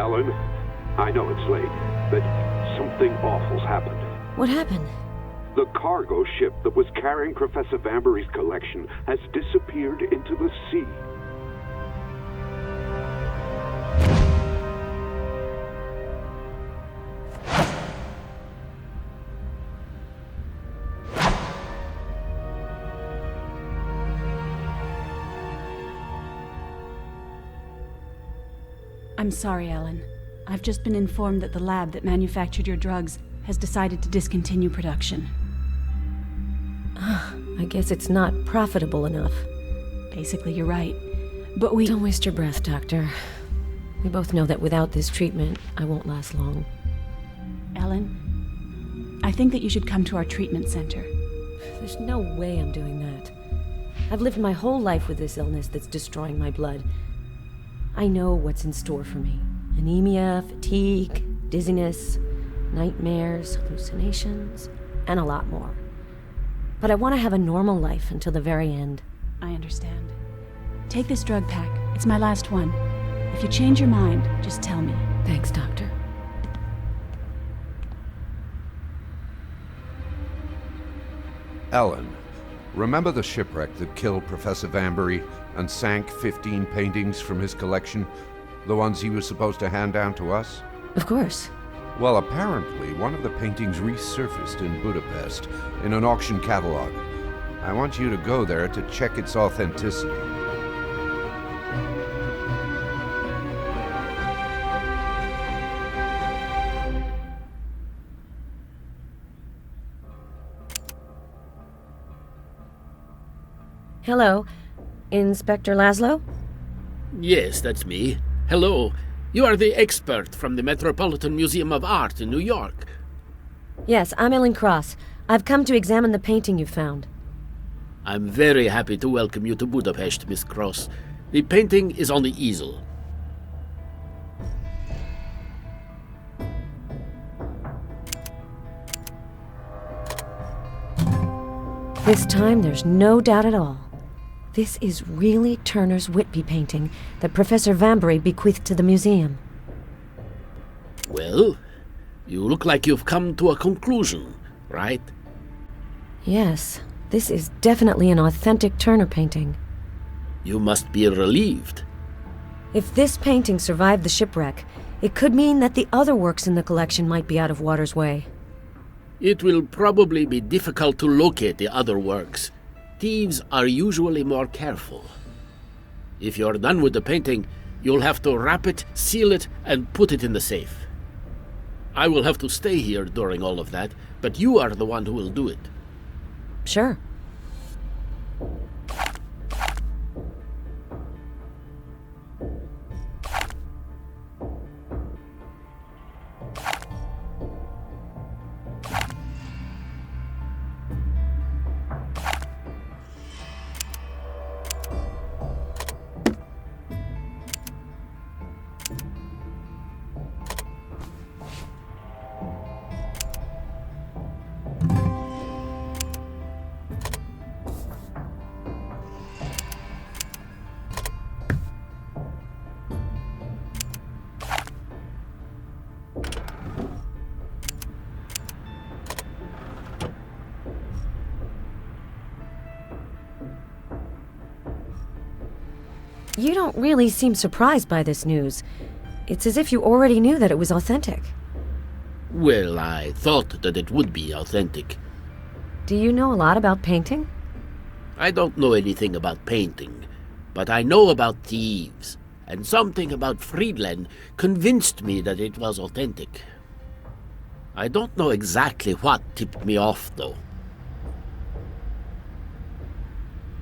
Alan, I know it's late, but something awful's happened. What happened? The cargo ship that was carrying Professor Vanbury's collection has disappeared into the sea. I'm sorry, Ellen. I've just been informed that the lab that manufactured your drugs has decided to discontinue production. I guess it's not profitable enough. Basically, you're right. But Don't waste your breath, Doctor. We both know that without this treatment, I won't last long. Ellen, I think that you should come to our treatment center. There's no way I'm doing that. I've lived my whole life with this illness that's destroying my blood. I know what's in store for me. Anemia, fatigue, dizziness, nightmares, hallucinations, and a lot more. But I want to have a normal life until the very end. I understand. Take this drug pack. It's my last one. If you change your mind, just tell me. Thanks, Doctor. Ellen, remember the shipwreck that killed Professor Vanbury and sank 15 paintings from his collection? The ones he was supposed to hand down to us? Of course. Well, apparently one of the paintings resurfaced in Budapest in an auction catalog. I want you to go there to check its authenticity. Hello, Inspector Laszlo? Yes, that's me. Hello. You are the expert from the Metropolitan Museum of Art in New York. Yes, I'm Ellen Cross. I've come to examine the painting you found. I'm very happy to welcome you to Budapest, Miss Cross. The painting is on the easel. This time, there's no doubt at all. This is really Turner's Whitby painting that Professor Vanbury bequeathed to the museum. Well, you look like you've come to a conclusion, right? Yes, this is definitely an authentic Turner painting. You must be relieved. If this painting survived the shipwreck, it could mean that the other works in the collection might be out of water's way. It will probably be difficult to locate the other works. Thieves are usually more careful. If you're done with the painting, you'll have to wrap it, seal it, and put it in the safe. I will have to stay here during all of that, but you are the one who will do it. Sure. You don't really seem surprised by this news. It's as if you already knew that it was authentic. Well, I thought that it would be authentic. Do you know a lot about painting? I don't know anything about painting, but I know about thieves, and something about Friedland convinced me that it was authentic. I don't know exactly what tipped me off, though.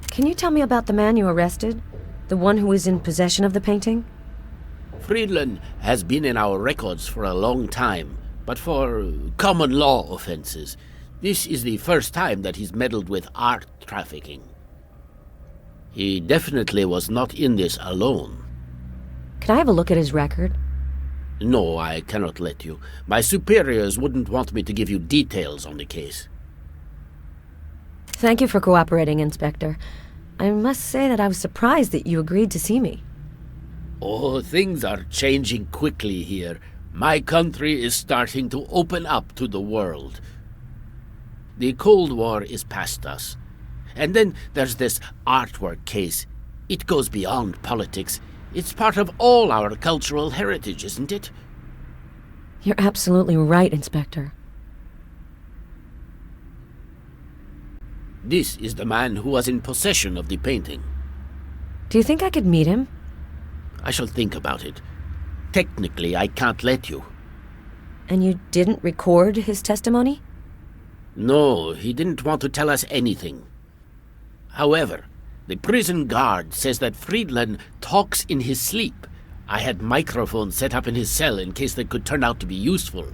Can you tell me about the man you arrested? The one who was in possession of the painting? Friedland has been in our records for a long time, but for common law offenses. This is the first time that he's meddled with art trafficking. He definitely was not in this alone. Can I have a look at his record? No, I cannot let you. My superiors wouldn't want me to give you details on the case. Thank you for cooperating, Inspector. I must say that I was surprised that you agreed to see me. Oh, things are changing quickly here. My country is starting to open up to the world. The Cold War is past us. And then there's this artwork case. It goes beyond politics. It's part of all our cultural heritage, isn't it? You're absolutely right, Inspector. This is the man who was in possession of the painting. Do you think I could meet him? I shall think about it. Technically, I can't let you. And you didn't record his testimony? No, he didn't want to tell us anything. However, the prison guard says that Friedland talks in his sleep. I had microphones set up in his cell in case they could turn out to be useful,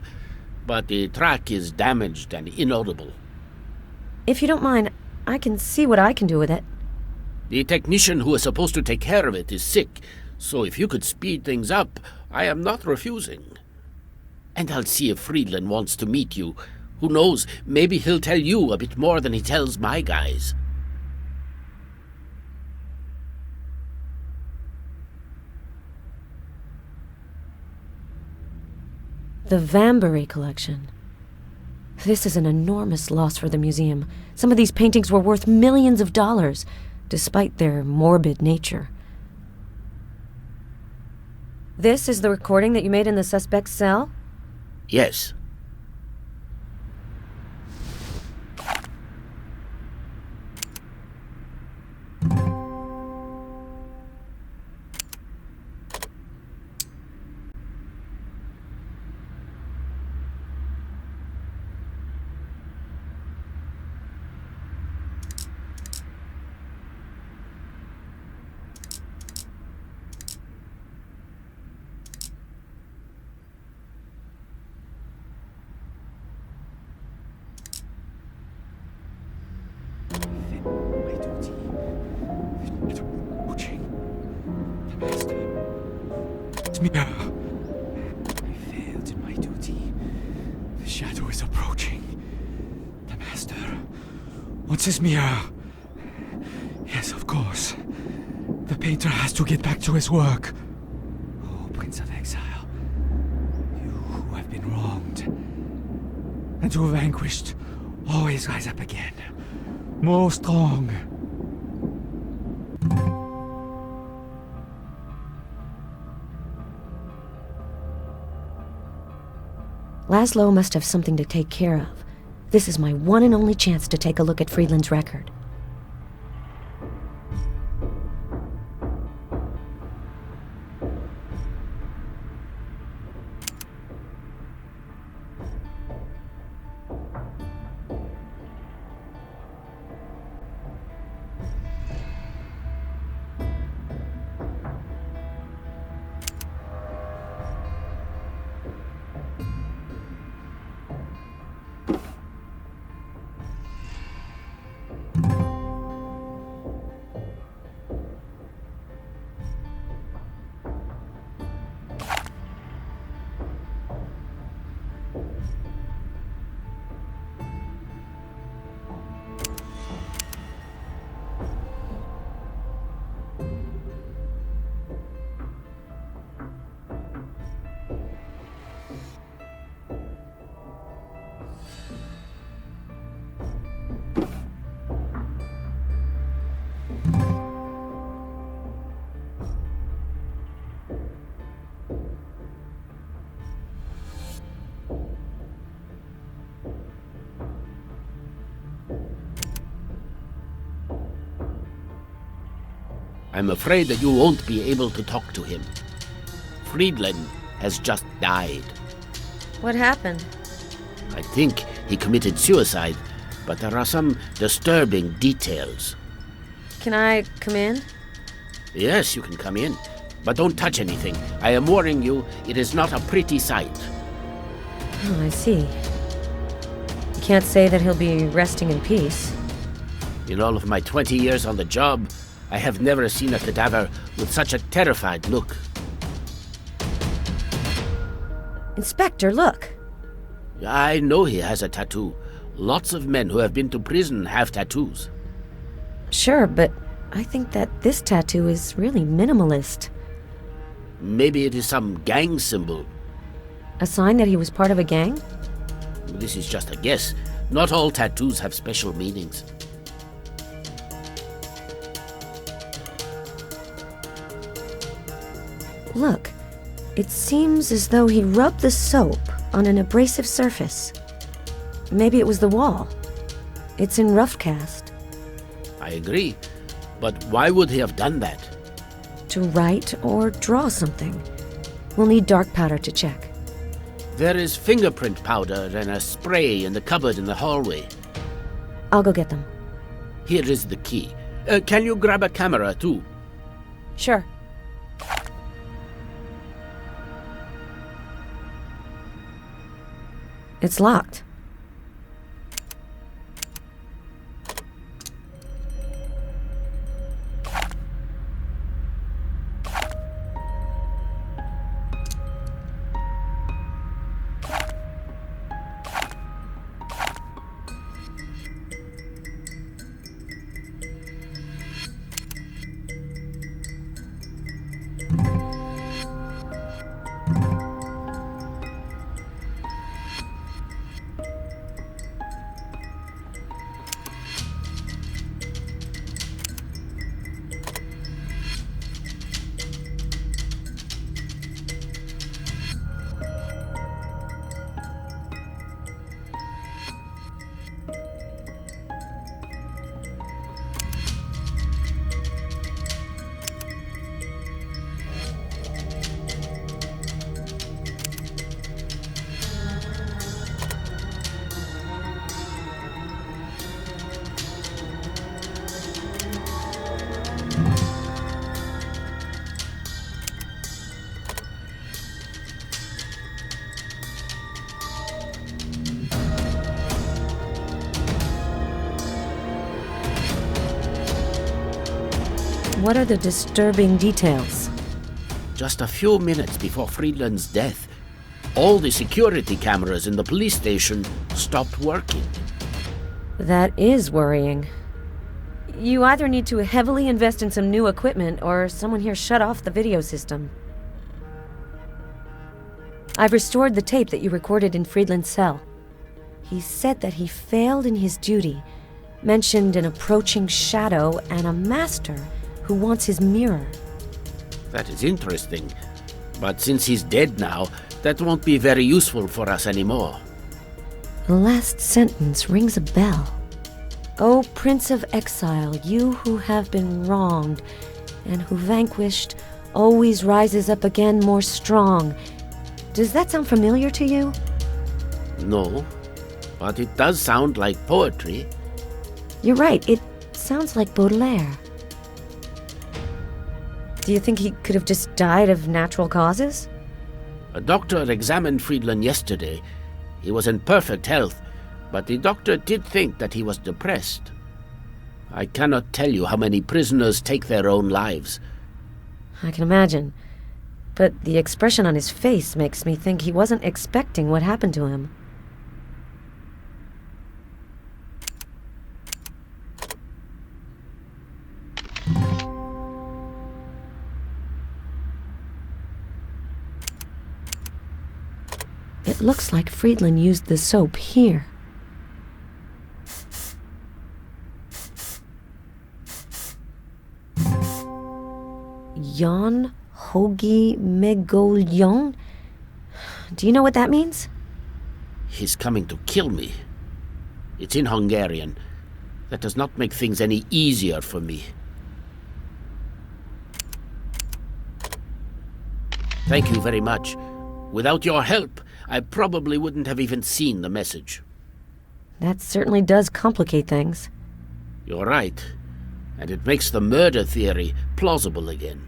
but the track is damaged and inaudible. If you don't mind, I can see what I can do with it. The technician who is supposed to take care of it is sick, so if you could speed things up, I am not refusing. And I'll see if Friedland wants to meet you. Who knows, maybe he'll tell you a bit more than he tells my guys. The Vanbury collection. This is an enormous loss for the museum. Some of these paintings were worth millions of dollars, despite their morbid nature. This is the recording that you made in the suspect's cell? Yes. Mirror. I failed in my duty. The shadow is approaching. The master wants his mirror. Yes, of course. The painter has to get back to his work. Oh, Prince of Exile. You who have been wronged. And who vanquished always rise up again. More strong. Laszlo must have something to take care of. This is my one and only chance to take a look at Friedland's record. I'm afraid that you won't be able to talk to him. Friedland has just died. What happened? I think he committed suicide, but there are some disturbing details. Can I come in? Yes, you can come in, but don't touch anything. I am warning you, it is not a pretty sight. Oh, I see. You can't say that he'll be resting in peace. In all of my 20 years on the job, I have never seen a cadaver with such a terrified look. Inspector, look! I know he has a tattoo. Lots of men who have been to prison have tattoos. Sure, but I think that this tattoo is really minimalist. Maybe it is some gang symbol. A sign that he was part of a gang? This is just a guess. Not all tattoos have special meanings. Look, it seems as though he rubbed the soap on an abrasive surface. Maybe it was the wall. It's in rough cast. I agree. But why would he have done that? To write or draw something. We'll need dark powder to check. There is fingerprint powder and a spray in the cupboard in the hallway. I'll go get them. Here is the key. Can you grab a camera, too? Sure. It's locked. What are the disturbing details? Just a few minutes before Friedland's death, all the security cameras in the police station stopped working. That is worrying. You either need to heavily invest in some new equipment, or someone here shut off the video system. I've restored the tape that you recorded in Friedland's cell. He said that he failed in his duty, mentioned an approaching shadow and a master who wants his mirror. That is interesting. But since he's dead now, that won't be very useful for us anymore. The last sentence rings a bell. O Prince of Exile, you who have been wronged, and who vanquished always rises up again more strong. Does that sound familiar to you? No, but it does sound like poetry. You're right, it sounds like Baudelaire. Do you think he could have just died of natural causes? A doctor examined Friedland yesterday. He was in perfect health, but the doctor did think that he was depressed. I cannot tell you how many prisoners take their own lives. I can imagine. But the expression on his face makes me think he wasn't expecting what happened to him. It looks like Friedland used the soap here. Jan Hogi Megoljon? Do you know what that means? He's coming to kill me. It's in Hungarian. That does not make things any easier for me. Thank you very much. Without your help, I probably wouldn't have even seen the message. That certainly does complicate things. You're right. And it makes the murder theory plausible again.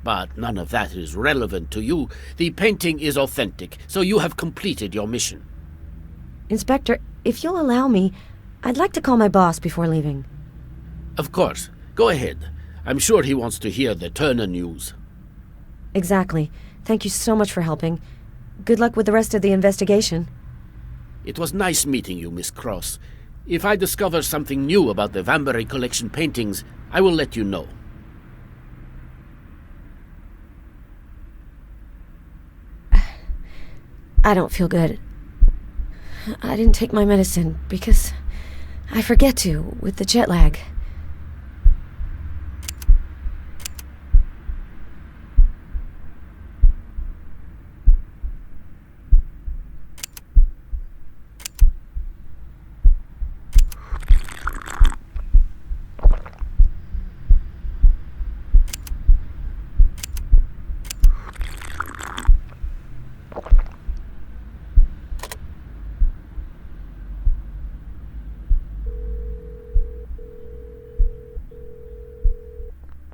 But none of that is relevant to you. The painting is authentic, so you have completed your mission. Inspector, if you'll allow me, I'd like to call my boss before leaving. Of course. Go ahead. I'm sure he wants to hear the Turner news. Exactly. Thank you so much for helping. Good luck with the rest of the investigation. It was nice meeting you, Miss Cross. If I discover something new about the Vambury collection paintings, I will let you know. I don't feel good. I didn't take my medicine because I forget to with the jet lag.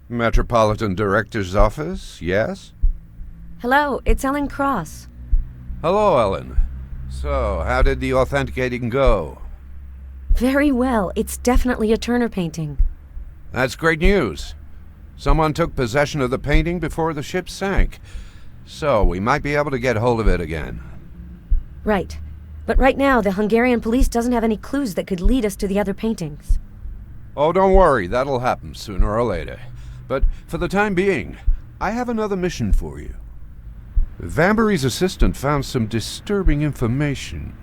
Metropolitan Director's Office, yes? Hello, it's Ellen Cross. Hello, Ellen. So, how did the authenticating go? Very well. It's definitely a Turner painting. That's great news. Someone took possession of the painting before the ship sank. So, we might be able to get hold of it again. Right. But right now, the Hungarian police doesn't have any clues that could lead us to the other paintings. Oh, don't worry. That'll happen sooner or later. But for the time being, I have another mission for you. Vambury's assistant found some disturbing information.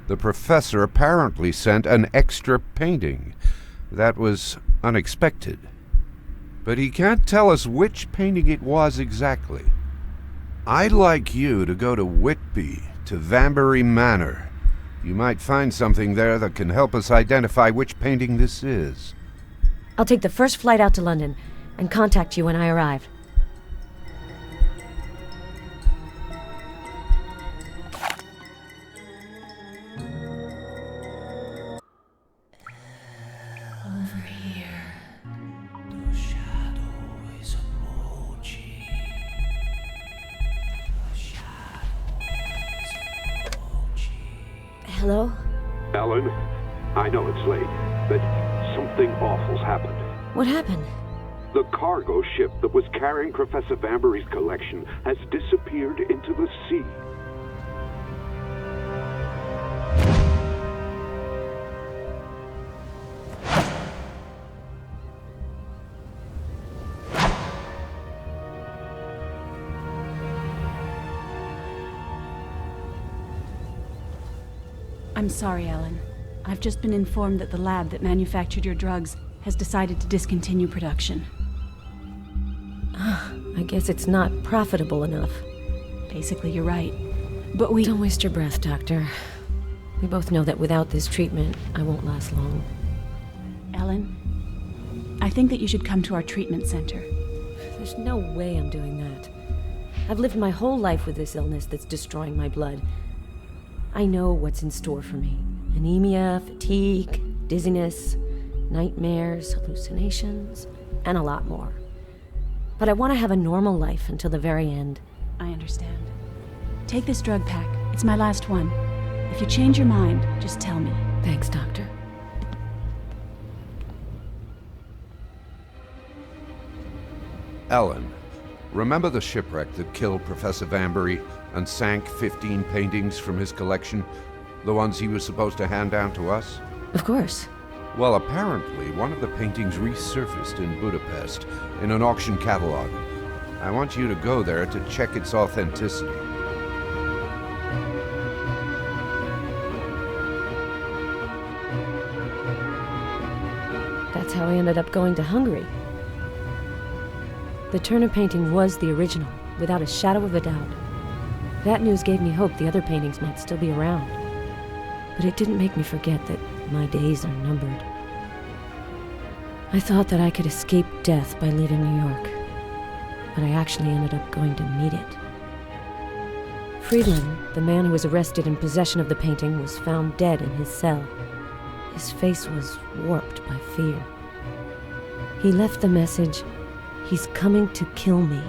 The professor apparently sent an extra painting. That was unexpected. But he can't tell us which painting it was exactly. I'd like you to go to Whitby, to Vambury Manor. You might find something there that can help us identify which painting this is. I'll take the first flight out to London and contact you when I arrive. Over here. The shadow is approaching. The shadow is approaching. Hello? Ellen, I know it's late, but something awful's happened. What happened? The cargo ship that was carrying Professor Vambury's collection has disappeared into the sea. I'm sorry, Ellen. I've just been informed that the lab that manufactured your drugs has decided to discontinue production. I guess it's not profitable enough. Basically, you're right. But we... Don't waste your breath, Doctor. We both know that without this treatment, I won't last long. Ellen, I think that you should come to our treatment center. There's no way I'm doing that. I've lived my whole life with this illness that's destroying my blood. I know what's in store for me. Anemia, fatigue, dizziness, nightmares, hallucinations, and a lot more. But I want to have a normal life until the very end. I understand. Take this drug pack. It's my last one. If you change your mind, just tell me. Thanks, Doctor. Ellen, remember the shipwreck that killed Professor Vambury and sank 15 paintings from his collection? The ones he was supposed to hand down to us? Of course. Well, apparently one of the paintings resurfaced in Budapest in an auction catalog. I want you to go there to check its authenticity. That's how I ended up going to Hungary. The Turner painting was the original, without a shadow of a doubt. That news gave me hope the other paintings might still be around. But it didn't make me forget that my days are numbered. I thought that I could escape death by leaving New York, but I actually ended up going to meet it. Friedland, the man who was arrested in possession of the painting, was found dead in his cell. His face was warped by fear. He left the message, "He's coming to kill me,"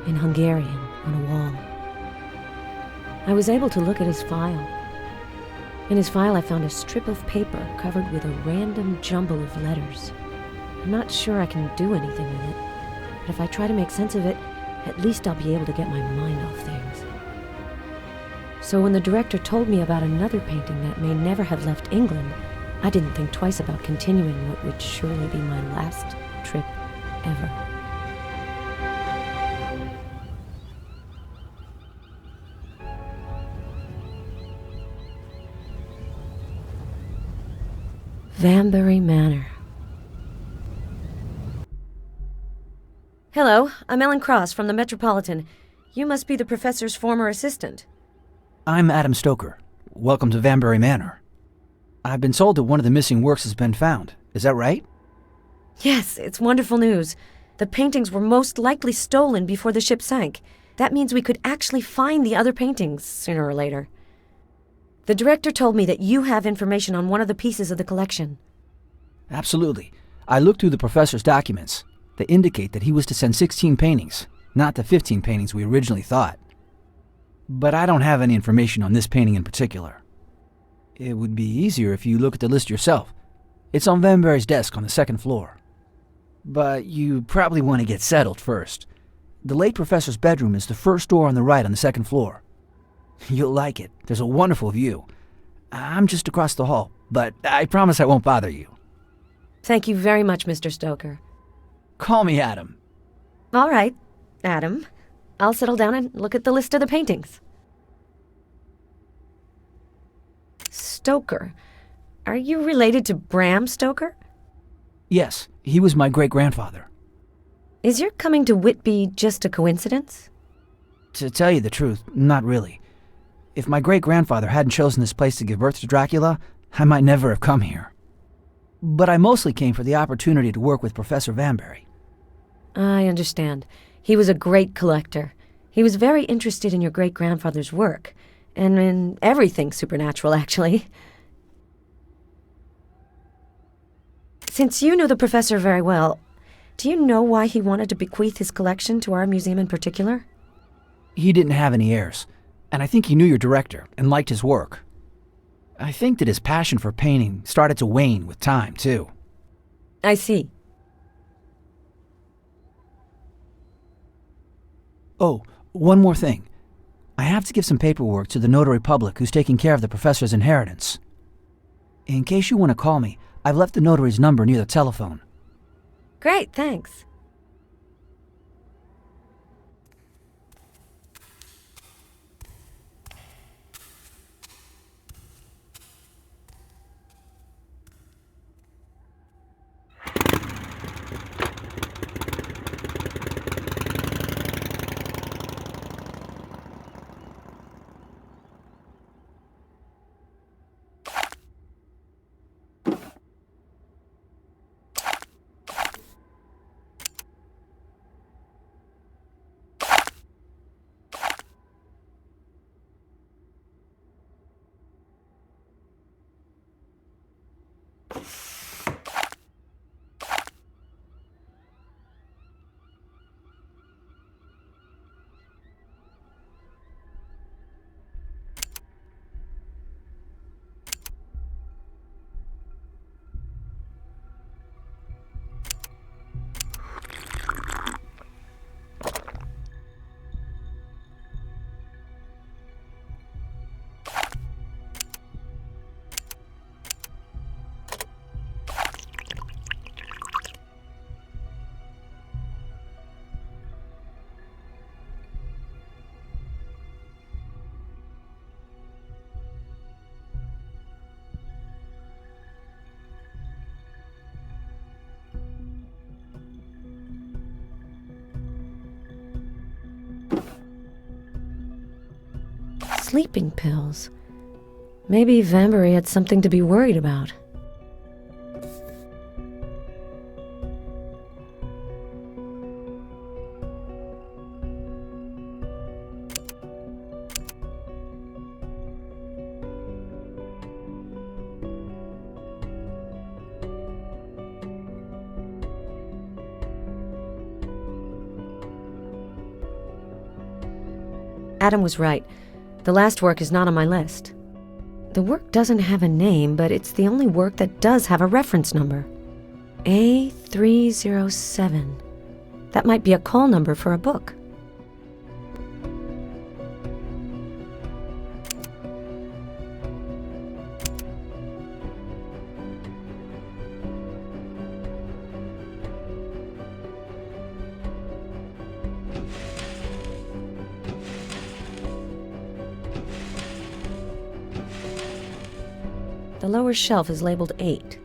in Hungarian on a wall. I was able to look at his file. In his file, I found a strip of paper covered with a random jumble of letters. I'm not sure I can do anything with it, but if I try to make sense of it, at least I'll be able to get my mind off things. So when the director told me about another painting that may never have left England, I didn't think twice about continuing what would surely be my last trip ever. Vanbury Manor. Hello, I'm Ellen Cross from the Metropolitan. You must be the professor's former assistant. I'm Adam Stoker. Welcome to Vanbury Manor. I've been told that one of the missing works has been found. Is that right? Yes, it's wonderful news. The paintings were most likely stolen before the ship sank. That means we could actually find the other paintings sooner or later. The director told me that you have information on one of the pieces of the collection. Absolutely. I looked through the professor's documents. They indicate that he was to send 16 paintings, not the 15 paintings we originally thought. But I don't have any information on this painting in particular. It would be easier if you look at the list yourself. It's on Vanbury's desk on the second floor. But you probably want to get settled first. The late professor's bedroom is the first door on the right on the second floor. You'll like it. There's a wonderful view. I'm just across the hall, but I promise I won't bother you. Thank you very much, Mr. Stoker. Call me Adam. All right, Adam. I'll settle down and look at the list of the paintings. Stoker. Are you related to Bram Stoker? Yes, he was my great-grandfather. Is your coming to Whitby just a coincidence? To tell you the truth, not really. If my great-grandfather hadn't chosen this place to give birth to Dracula, I might never have come here. But I mostly came for the opportunity to work with Professor Vanbury. I understand. He was a great collector. He was very interested in your great-grandfather's work, and in everything supernatural, actually. Since you know the professor very well, do you know why he wanted to bequeath his collection to our museum in particular? He didn't have any heirs, and I think he knew your director and liked his work. I think that his passion for painting started to wane with time, too. I see. Oh, one more thing. I have to give some paperwork to the notary public who's taking care of the professor's inheritance. In case you want to call me, I've left the notary's number near the telephone. Great, thanks. Sleeping pills. Maybe Vanbury had something to be worried about. Adam was right. The last work is not on my list. The work doesn't have a name, but it's the only work that does have a reference number. A307. That might be a call number for a book. The lower shelf is labeled 8.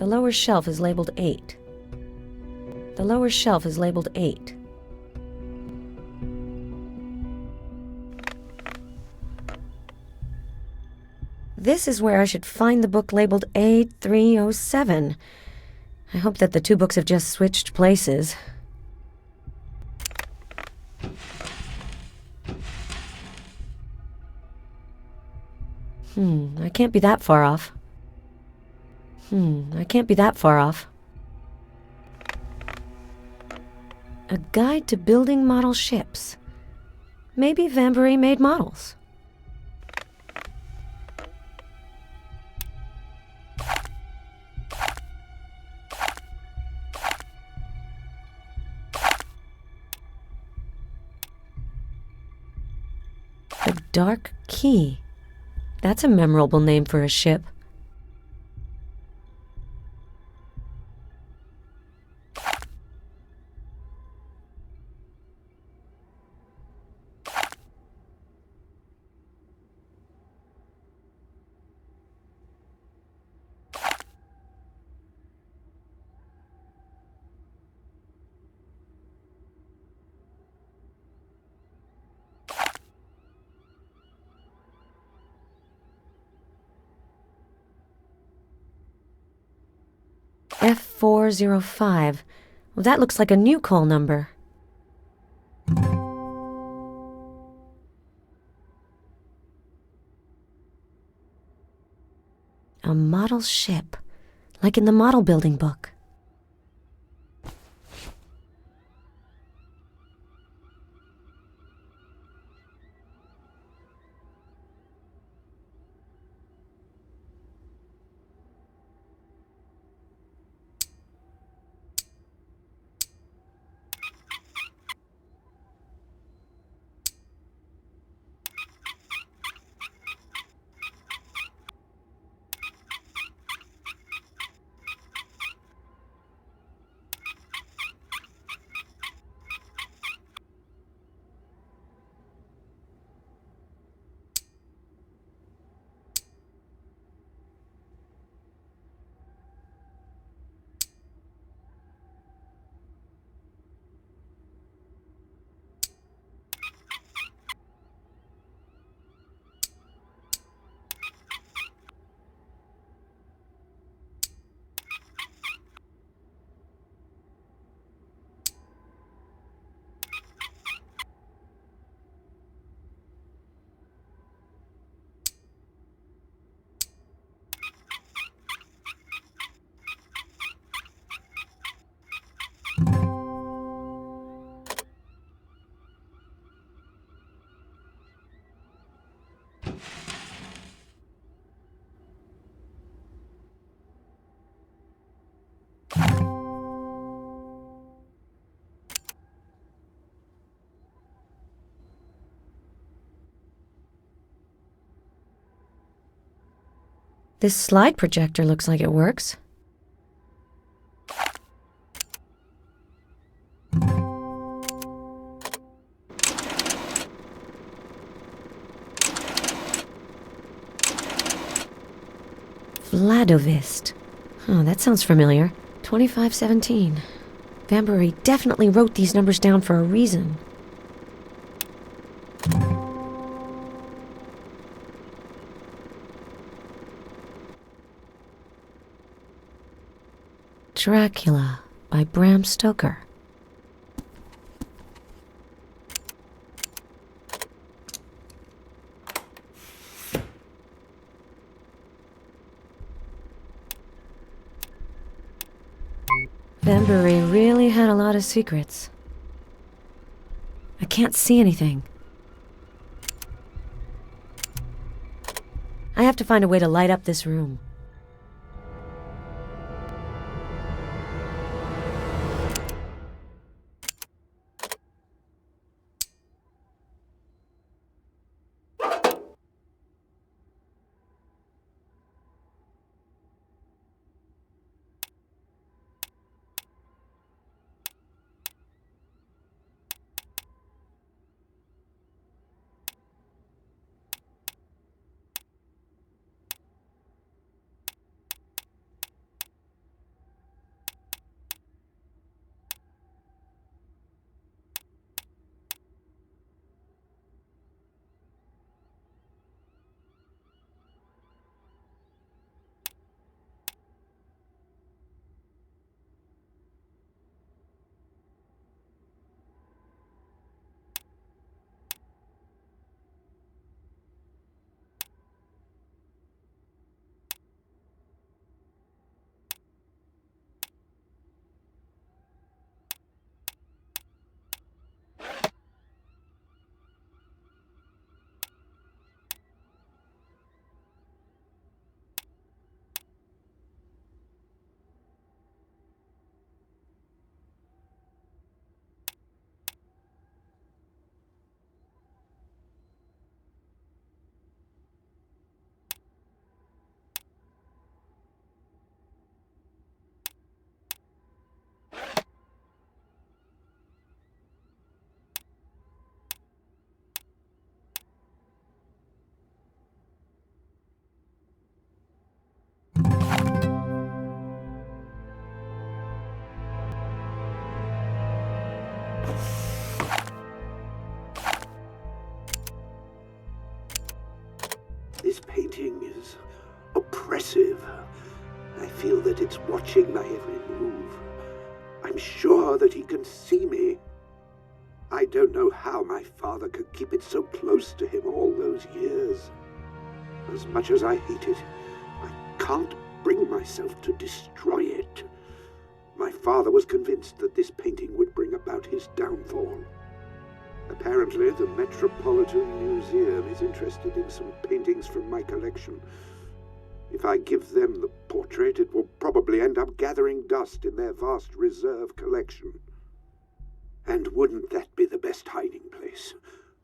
The lower shelf is labeled 8. The lower shelf is labeled 8. This is where I should find the book labeled A307. I hope that the two books have just switched places. I can't be that far off. I can't be that far off. A guide to building model ships. Maybe Vambury made models. The Dark Key. That's a memorable name for a ship. F405. Well, that looks like a new call number. A model ship, like in the model building book. This slide projector looks like it works. Vladovist. Oh, that sounds familiar. 2517. Vambury definitely wrote these numbers down for a reason. Dracula by Bram Stoker. Vambury really had a lot of secrets. I can't see anything. I have to find a way to light up this room. This painting is oppressive. I feel that it's watching my every move. I'm sure that he can see me. I don't know how my father could keep it so close to him all those years. As much as I hate it, I can't bring myself to destroy it. My father was convinced that this painting would bring about his downfall. Apparently, the Metropolitan Museum is interested in some paintings from my collection. If I give them the portrait, it will probably end up gathering dust in their vast reserve collection. And wouldn't that be the best hiding place?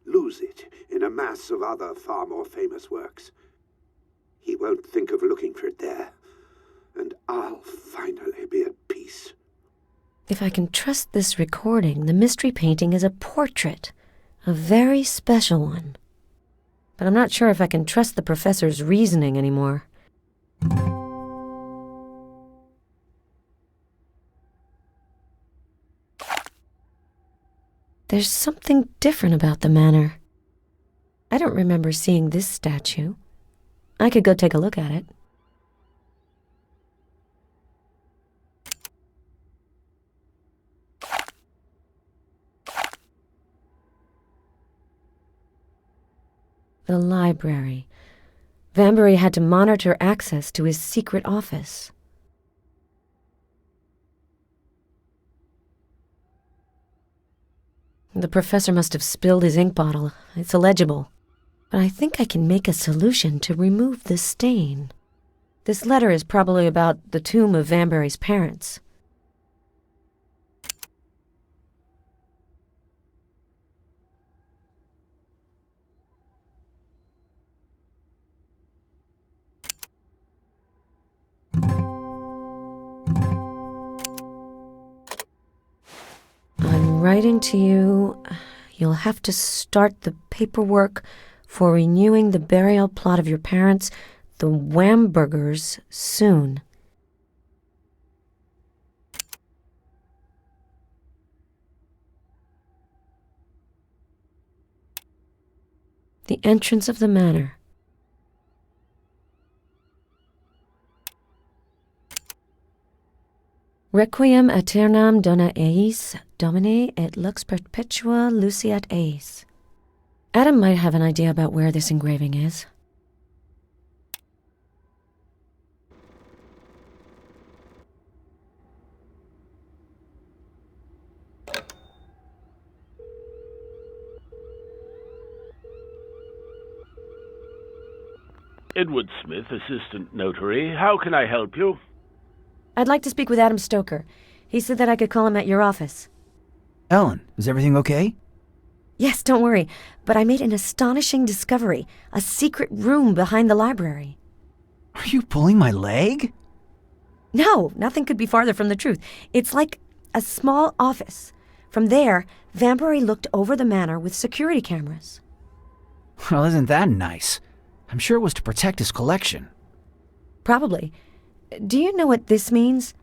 Lose it in a mass of other far more famous works. He won't think of looking for it there, and I'll finally be at peace. If I can trust this recording, the mystery painting is a portrait, a very special one. But I'm not sure if I can trust the professor's reasoning anymore. There's something different about the manor. I don't remember seeing this statue. I could go take a look at it. The library. Vanbury had to monitor access to his secret office. The professor must have spilled his ink bottle. It's illegible. But I think I can make a solution to remove the stain. This letter is probably about the tomb of Vanbury's parents. I'm writing to you. You'll have to start the paperwork for renewing the burial plot of your parents, the Wamburgers, soon. The entrance of the manor. Requiem aeternam dona eis, Domine, et lux perpetua luceat eis. Adam might have an idea about where this engraving is. Edward Smith, Assistant Notary. How can I help you? I'd like to speak with Adam Stoker. He said that I could call him at your office. Ellen, is everything okay? Yes, don't worry, but I made an astonishing discovery. A secret room behind the library. Are you pulling my leg? No, nothing could be farther from the truth. It's like a small office. From there, Vanbury looked over the manor with security cameras. Well, isn't that nice? I'm sure it was to protect his collection. Probably. Do you know what this means?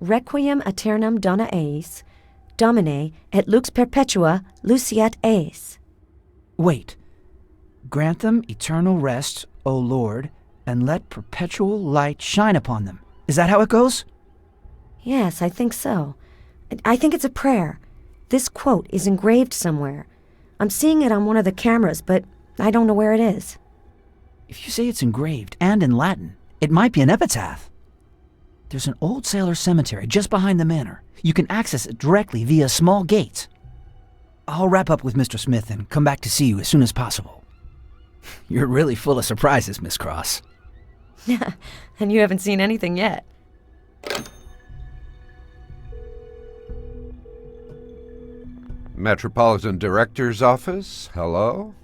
Requiem aeternam dona eis, Domine, et lux perpetua luceat eis. Wait. Grant them eternal rest, O Lord, and let perpetual light shine upon them. Is that how it goes? Yes, I think so. I think it's a prayer. This quote is engraved somewhere. I'm seeing it on one of the cameras, but I don't know where it is. If you say it's engraved and in Latin, it might be an epitaph. There's an old sailor cemetery just behind the manor. You can access it directly via a small gate. I'll wrap up with Mr. Smith and come back to see you as soon as possible. You're really full of surprises, Miss Cross. And you haven't seen anything yet. Metropolitan Director's Office, hello?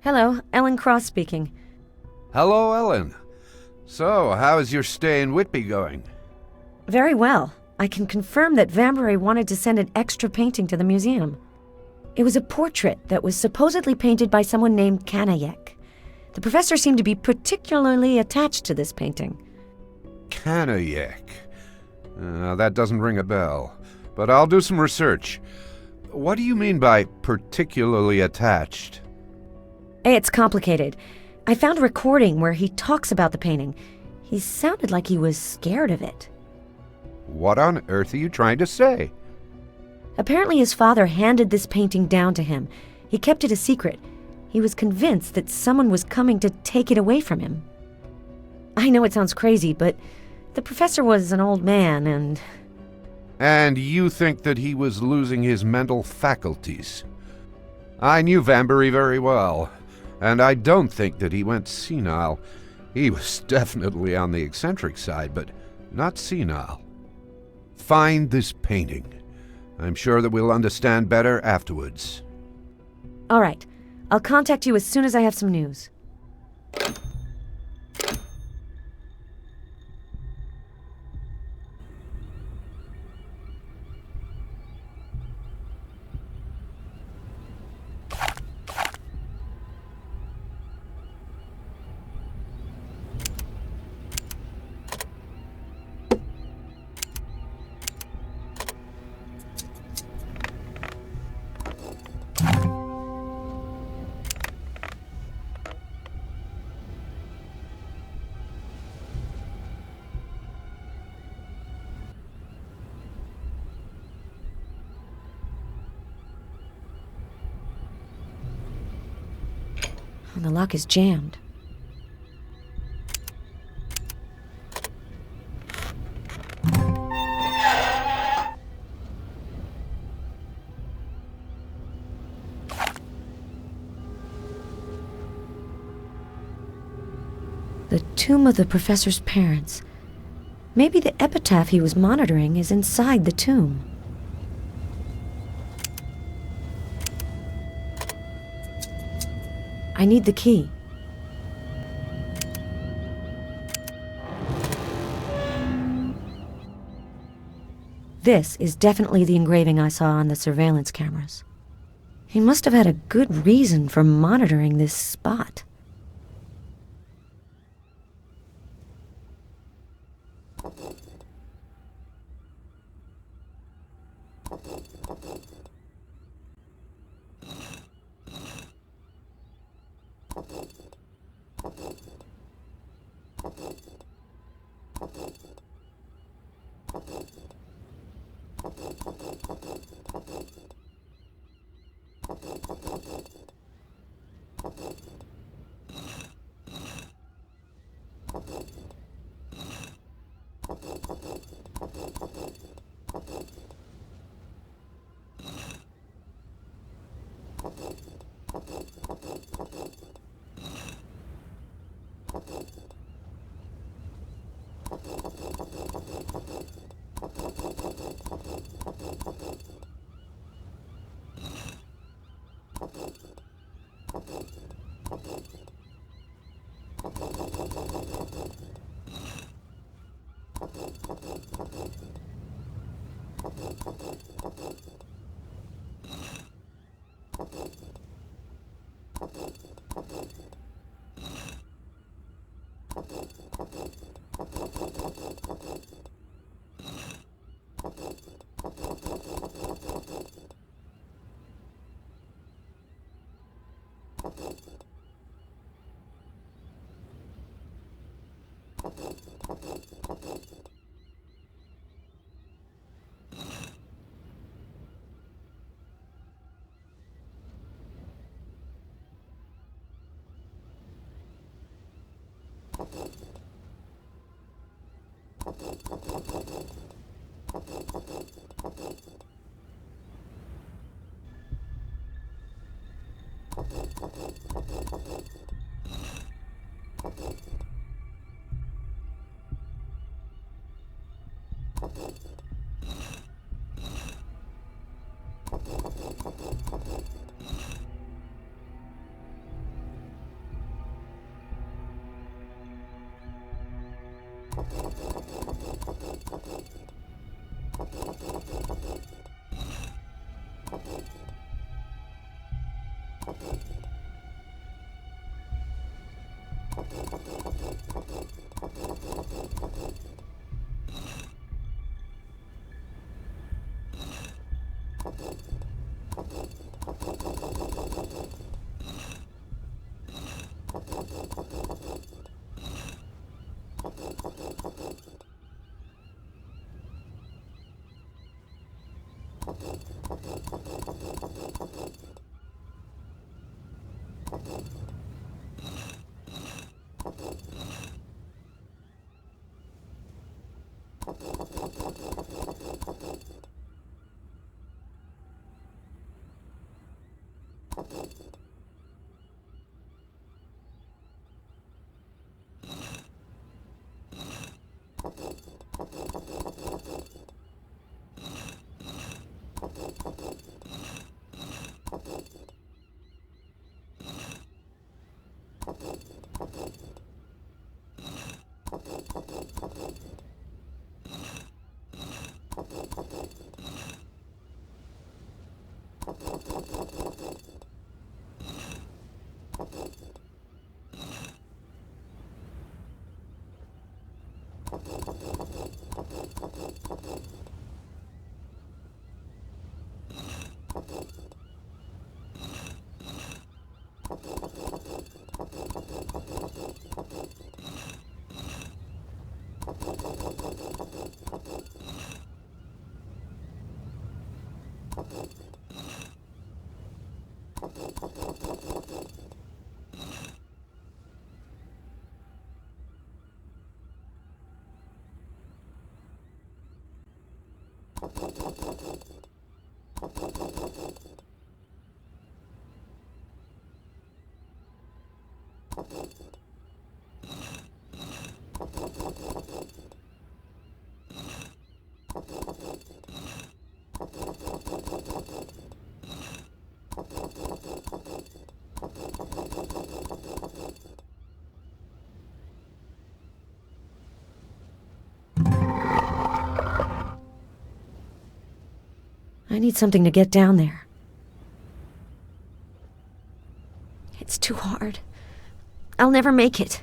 Hello, Ellen Cross speaking. Hello, Ellen. So, how is your stay in Whitby going? Very well. I can confirm that Vanbury wanted to send an extra painting to the museum. It was a portrait that was supposedly painted by someone named Kanayek. The professor seemed to be particularly attached to this painting. Kanayek. That doesn't ring a bell, but I'll do some research. What do you mean by particularly attached? It's complicated. I found a recording where he talks about the painting. He sounded like he was scared of it. What on earth are you trying to say? Apparently his father handed this painting down to him. He kept it a secret. He was convinced that someone was coming to take it away from him. I know it sounds crazy, but the professor was an old man and... And you think that he was losing his mental faculties? I knew Vanbury very well, and I don't think that he went senile. He was definitely on the eccentric side, but not senile. Find this painting. I'm sure that we'll understand better afterwards. All right. I'll contact you as soon as I have some news. The lock is jammed. The tomb of the professor's parents. Maybe the epitaph he was monitoring is inside the tomb. I need the key. This is definitely the engraving I saw on the surveillance cameras. He must have had a good reason for monitoring this spot. I need something to get down there. It's too hard. I'll never make it.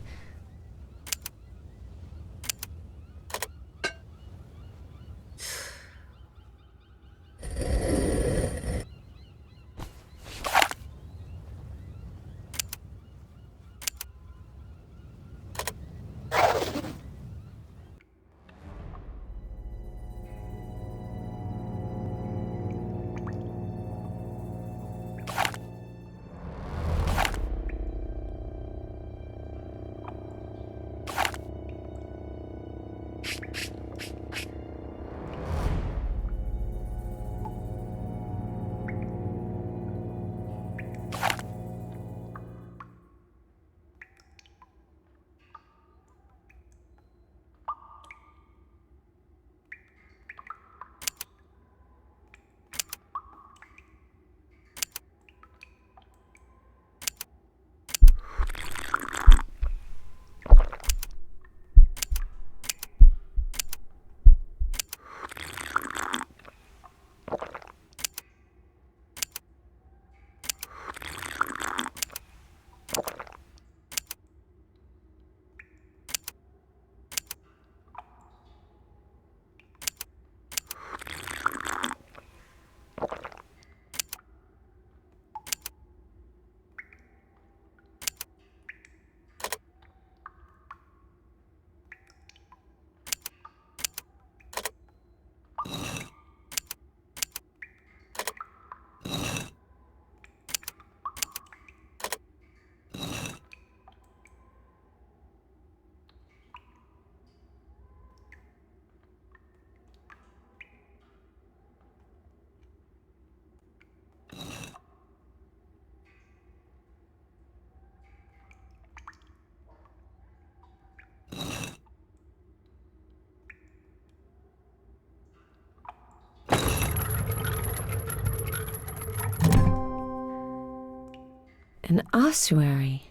An ossuary.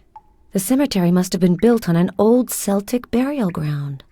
The cemetery must have been built on an old Celtic burial ground.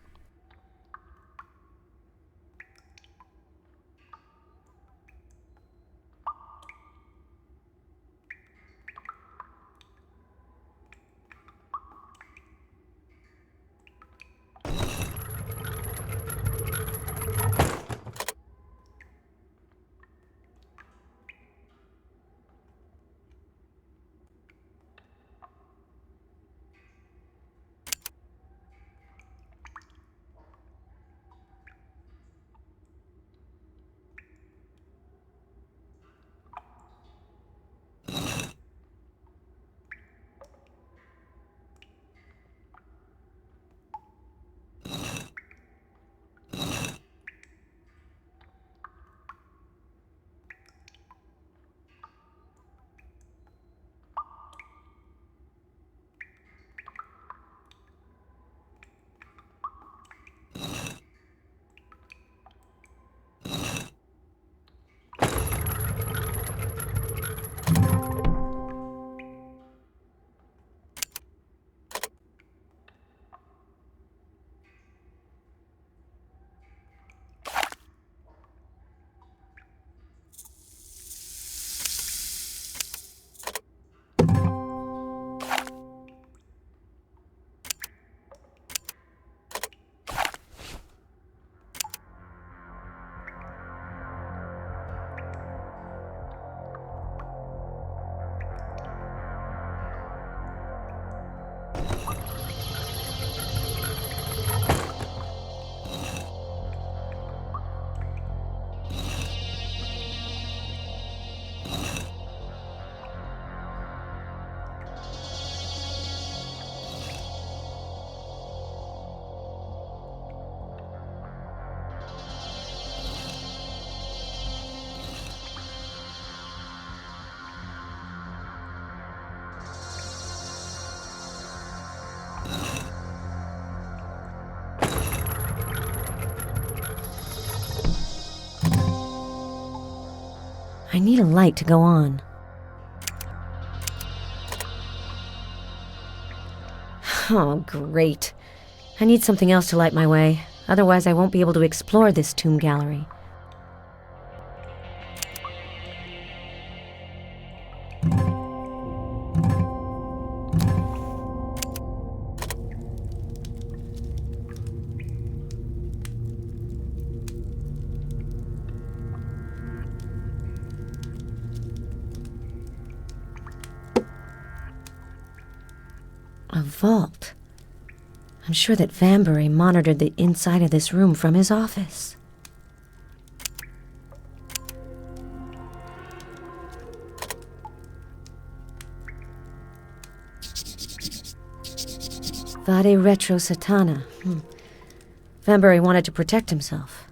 I need a light to go on. Oh, great. I need something else to light my way. Otherwise, I won't be able to explore this tomb gallery. A vault. I'm sure that Vanbury monitored the inside of this room from his office. Vade retro satana. Vanbury wanted to protect himself.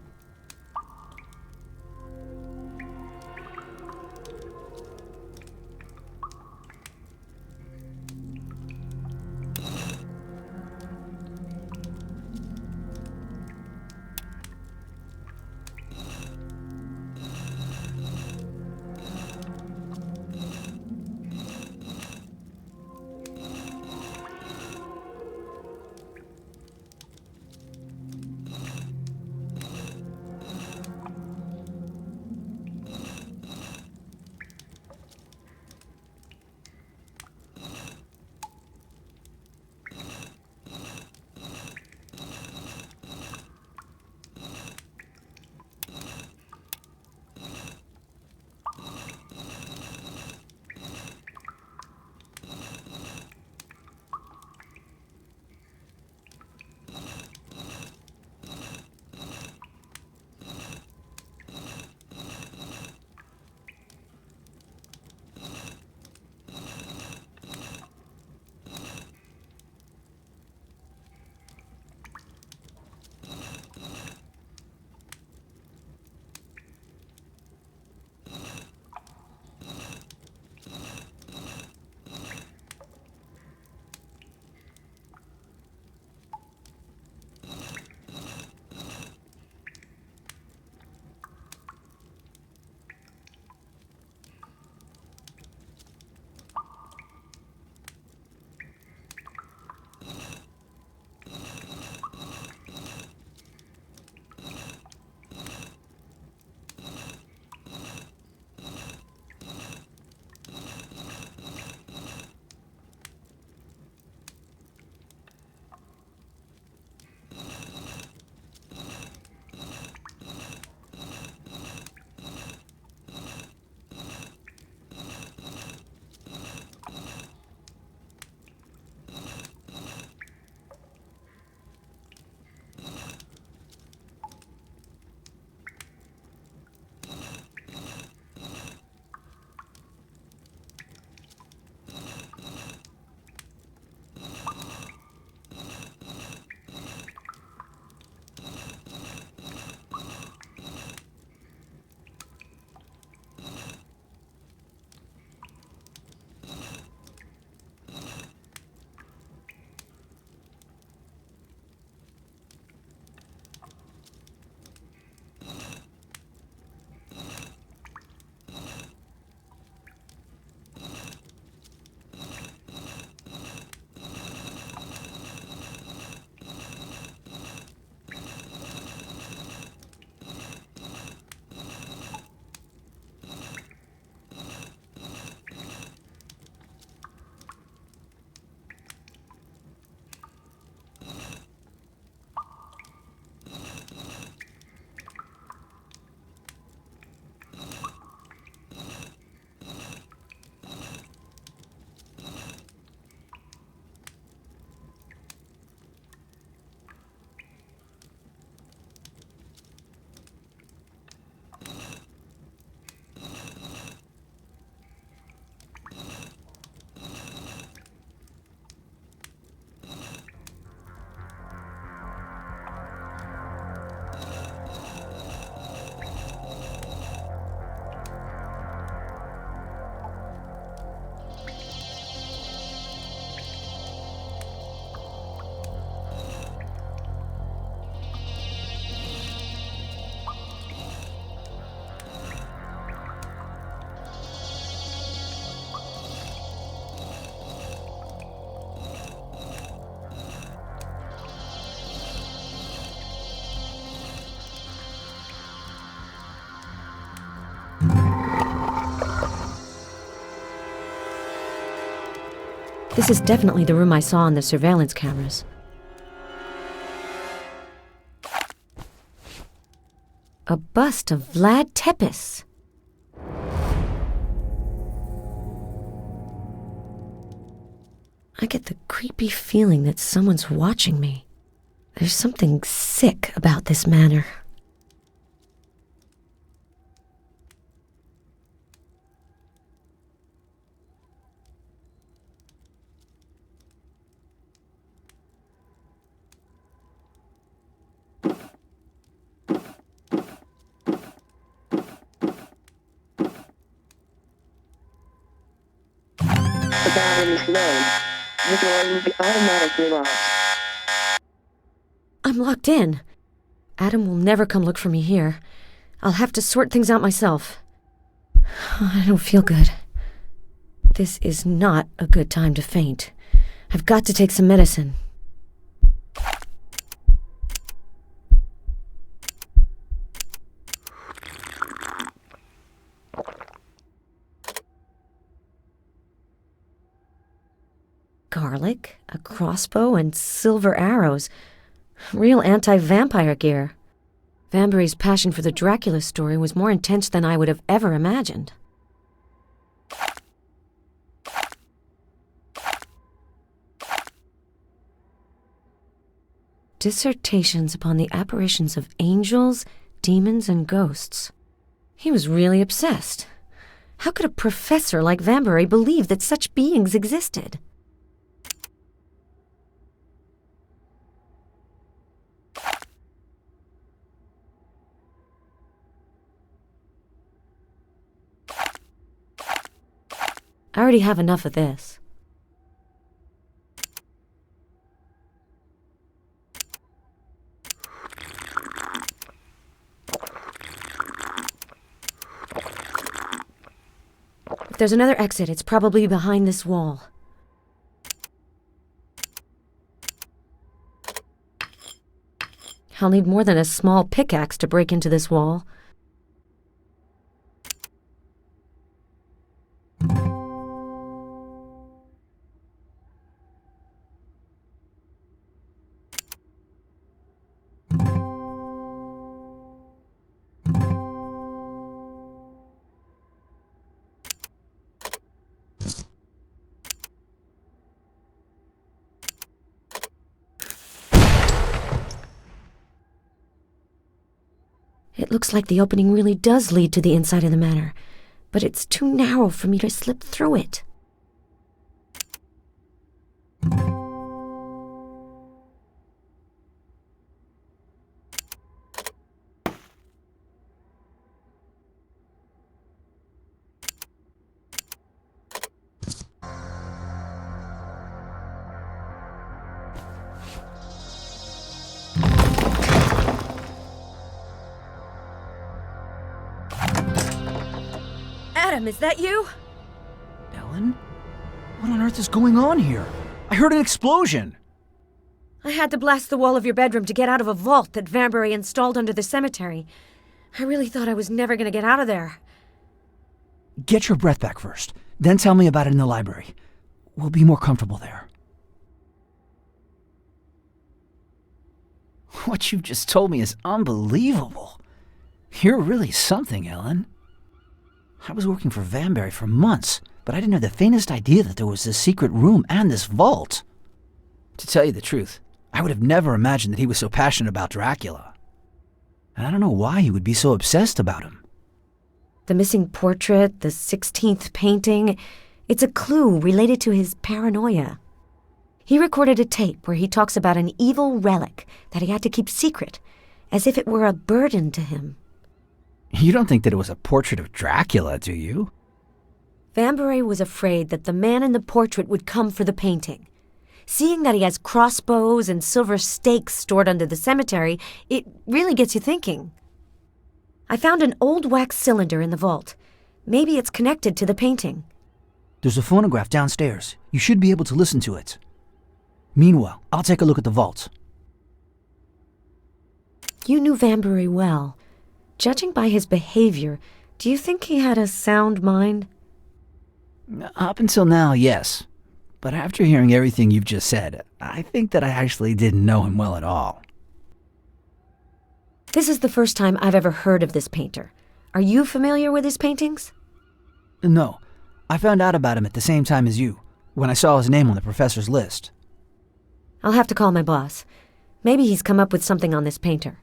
This is definitely the room I saw on the surveillance cameras. A bust of Vlad Tepes. I get the creepy feeling that someone's watching me. There's something sick about this manor. The battery's low. The door will be automatically locked. I'm locked in. Adam will never come look for me here. I'll have to sort things out myself. I don't feel good. This is not a good time to faint. I've got to take some medicine. Garlic, a crossbow, and silver arrows. Real anti-vampire gear. Vanbury's passion for the Dracula story was more intense than I would have ever imagined. Dissertations upon the apparitions of angels, demons, and ghosts. He was really obsessed. How could a professor like Vanbury believe that such beings existed? I already have enough of this. If there's another exit, it's probably behind this wall. I'll need more than a small pickaxe to break into this wall. It looks like the opening really does lead to the inside of the manor, but it's too narrow for me to slip through it. Adam, is that you? Ellen? What on earth is going on here? I heard an explosion! I had to blast the wall of your bedroom to get out of a vault that Vanbury installed under the cemetery. I really thought I was never going to get out of there. Get your breath back first, then tell me about it in the library. We'll be more comfortable there. What you've just told me is unbelievable. You're really something, Ellen. I was working for Vanbury for months, but I didn't have the faintest idea that there was this secret room and this vault. To tell you the truth, I would have never imagined that he was so passionate about Dracula. And I don't know why he would be so obsessed about him. The missing portrait, the 16th painting, it's a clue related to his paranoia. He recorded a tape where he talks about an evil relic that he had to keep secret, as if it were a burden to him. You don't think that it was a portrait of Dracula, do you? Vanbury was afraid that the man in the portrait would come for the painting. Seeing that he has crossbows and silver stakes stored under the cemetery, it really gets you thinking. I found an old wax cylinder in the vault. Maybe it's connected to the painting. There's a phonograph downstairs. You should be able to listen to it. Meanwhile, I'll take a look at the vault. You knew Vanbury well. Judging by his behavior, do you think he had a sound mind? Up until now, yes. but after hearing everything you've just said, I think that I actually didn't know him well at all. This is the first time I've ever heard of this painter. Are you familiar with his paintings? No, I found out about him at the same time as you, when I saw his name on the professor's list. I'll have to call my boss. Maybe he's come up with something on this painter.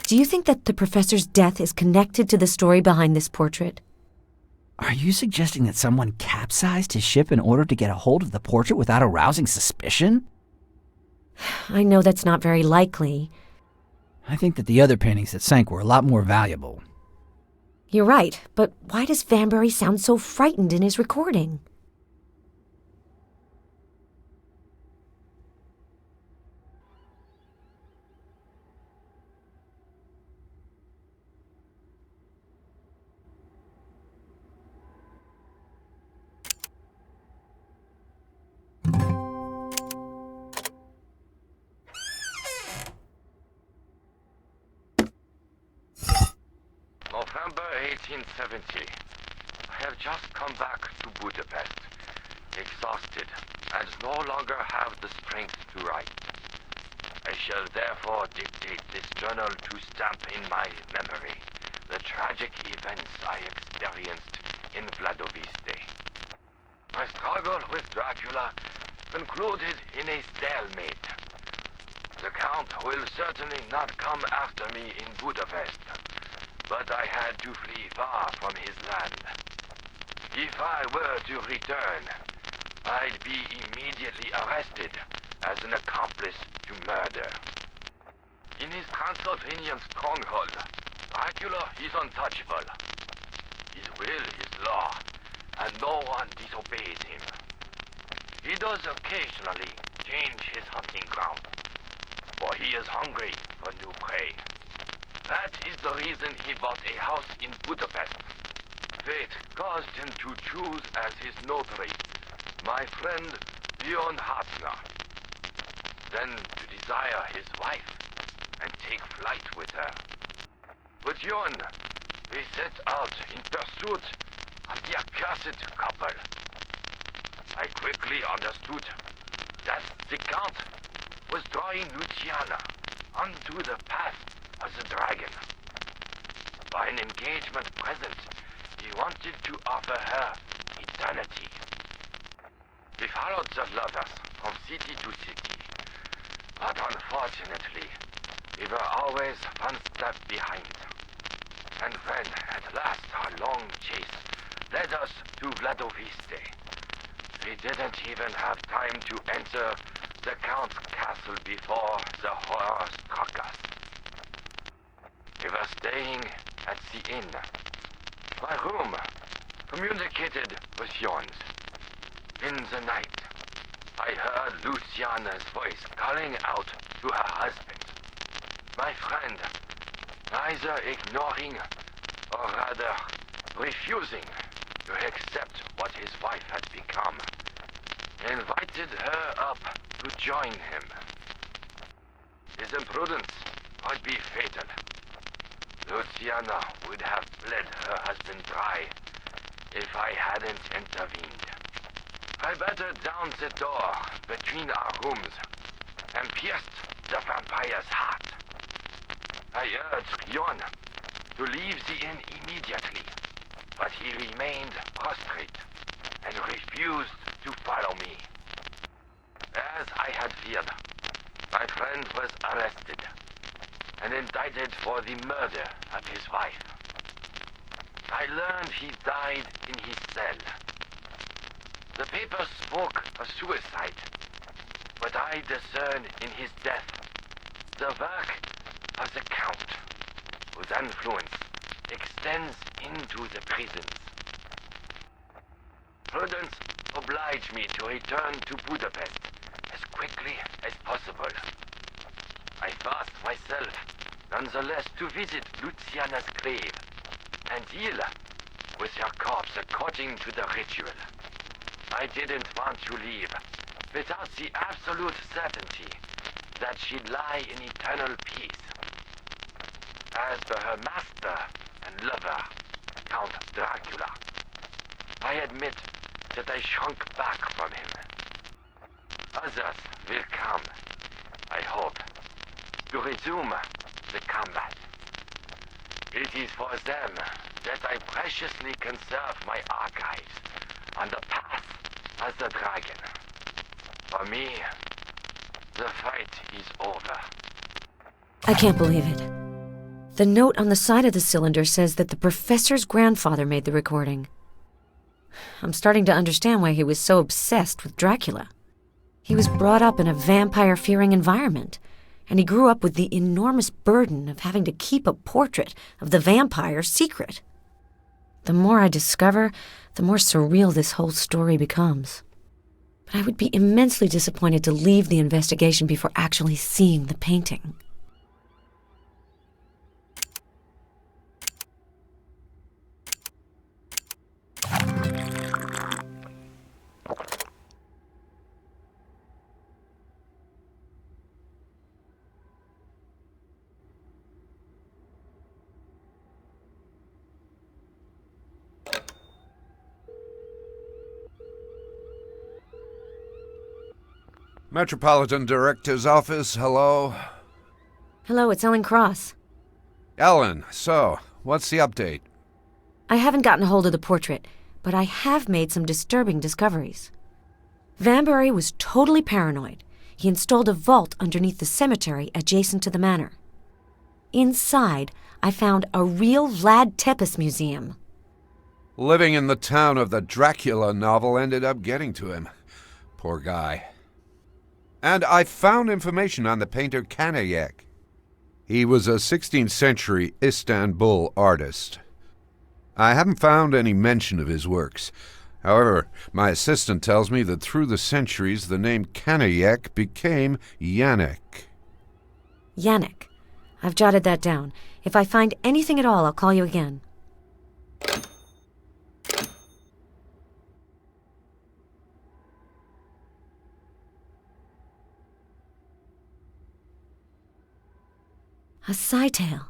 Do you think that the professor's death is connected to the story behind this portrait? Are you suggesting that someone capsized his ship in order to get a hold of the portrait without arousing suspicion? I know that's not very likely. I think that the other paintings that sank were a lot more valuable. You're right, but why does Vanbury sound so frightened in his recording? November 1870. I have just come back to Budapest, exhausted, and no longer have the strength to write. I shall therefore dictate this journal to stamp in my memory the tragic events I experienced in Vladoviste. My struggle with Dracula concluded in a stalemate. The Count will certainly not come after me in Budapest, but I had to flee far from his land. If I were to return, I'd be immediately arrested as an accomplice to murder. In his Transylvanian stronghold, Dracula is untouchable. His will is law, and no one disobeys him. He does occasionally change his hunting ground, for he is hungry for new prey. That is the reason he bought a house in Budapest. Fate caused him to choose as his notary my friend Bjorn Hartner, then to desire his wife and take flight with her. With Bjorn, we set out in pursuit of the accursed couple. I quickly understood that the Count was drawing Luciana onto the path of the dragon. By an engagement present, he wanted to offer her eternity. We followed the lovers from city to city, but unfortunately, we were always one step behind. And when, at last, our long chase led us to Vladoviste, we didn't even have time to enter the Count's castle before the horror struck us. We were staying at the inn. My room communicated with Bjorn's. In the night, I heard Luciana's voice calling out to her husband. My friend, neither ignoring or rather refusing to accept what his wife had become, invited her up to join him. His imprudence would be fatal. Luciana would have bled her husband dry if I hadn't intervened. I battered down the door between our rooms and pierced the vampire's heart. I urged Bjorn to leave the inn immediately, but he remained prostrate and refused to follow me. As I had feared, my friend was arrested and indicted for the murder of his wife. I learned he died in his cell. The paper spoke of suicide, but I discern in his death the work of the Count, whose influence extends into the prisons. Prudence obliged me to return to Budapest as quickly as possible. I forced myself, nonetheless, to visit Luciana's grave and deal with her corpse according to the ritual. I didn't want to leave without the absolute certainty that she'd lie in eternal peace. As for her master and lover, Count Dracula, I admit that I shrunk back from him. Others will come, I hope, to resume the combat. It is for them that I preciously conserve my archives on the path of the dragon. For me, the fight is over. I can't believe it. The note on the side of the cylinder says that the professor's grandfather made the recording. I'm starting to understand why he was so obsessed with Dracula. He was brought up in a vampire-fearing environment, and he grew up with the enormous burden of having to keep a portrait of the vampire secret. The more I discover, the more surreal this whole story becomes. But I would be immensely disappointed to leave the investigation before actually seeing the painting. Metropolitan Director's Office, hello? Hello, it's Ellen Cross. Ellen, so, what's the update? I haven't gotten a hold of the portrait, but I have made some disturbing discoveries. Vanbury was totally paranoid. He installed a vault underneath the cemetery adjacent to the manor. Inside, I found a real Vlad Tepes museum. Living in the town of the Dracula novel ended up getting to him. Poor guy. And I found information on the painter Kanayek. He was a 16th century Istanbul artist. I haven't found any mention of his works. However, my assistant tells me that through the centuries the name Kanayek became Yannick. Yannick. I've jotted that down. If I find anything at all, I'll call you again. A Cytale.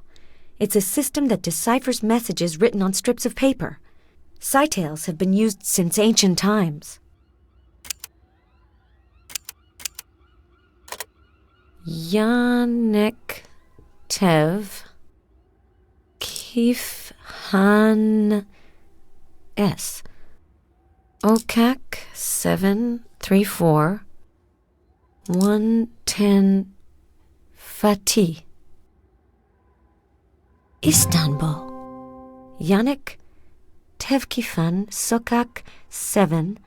It's a system that deciphers messages written on strips of paper. Cytales have been used since ancient times. Yannick Tev Kif Han S. Okak 734 110 Fatih. Istanbul. Yannick Tevkifan Sokak 7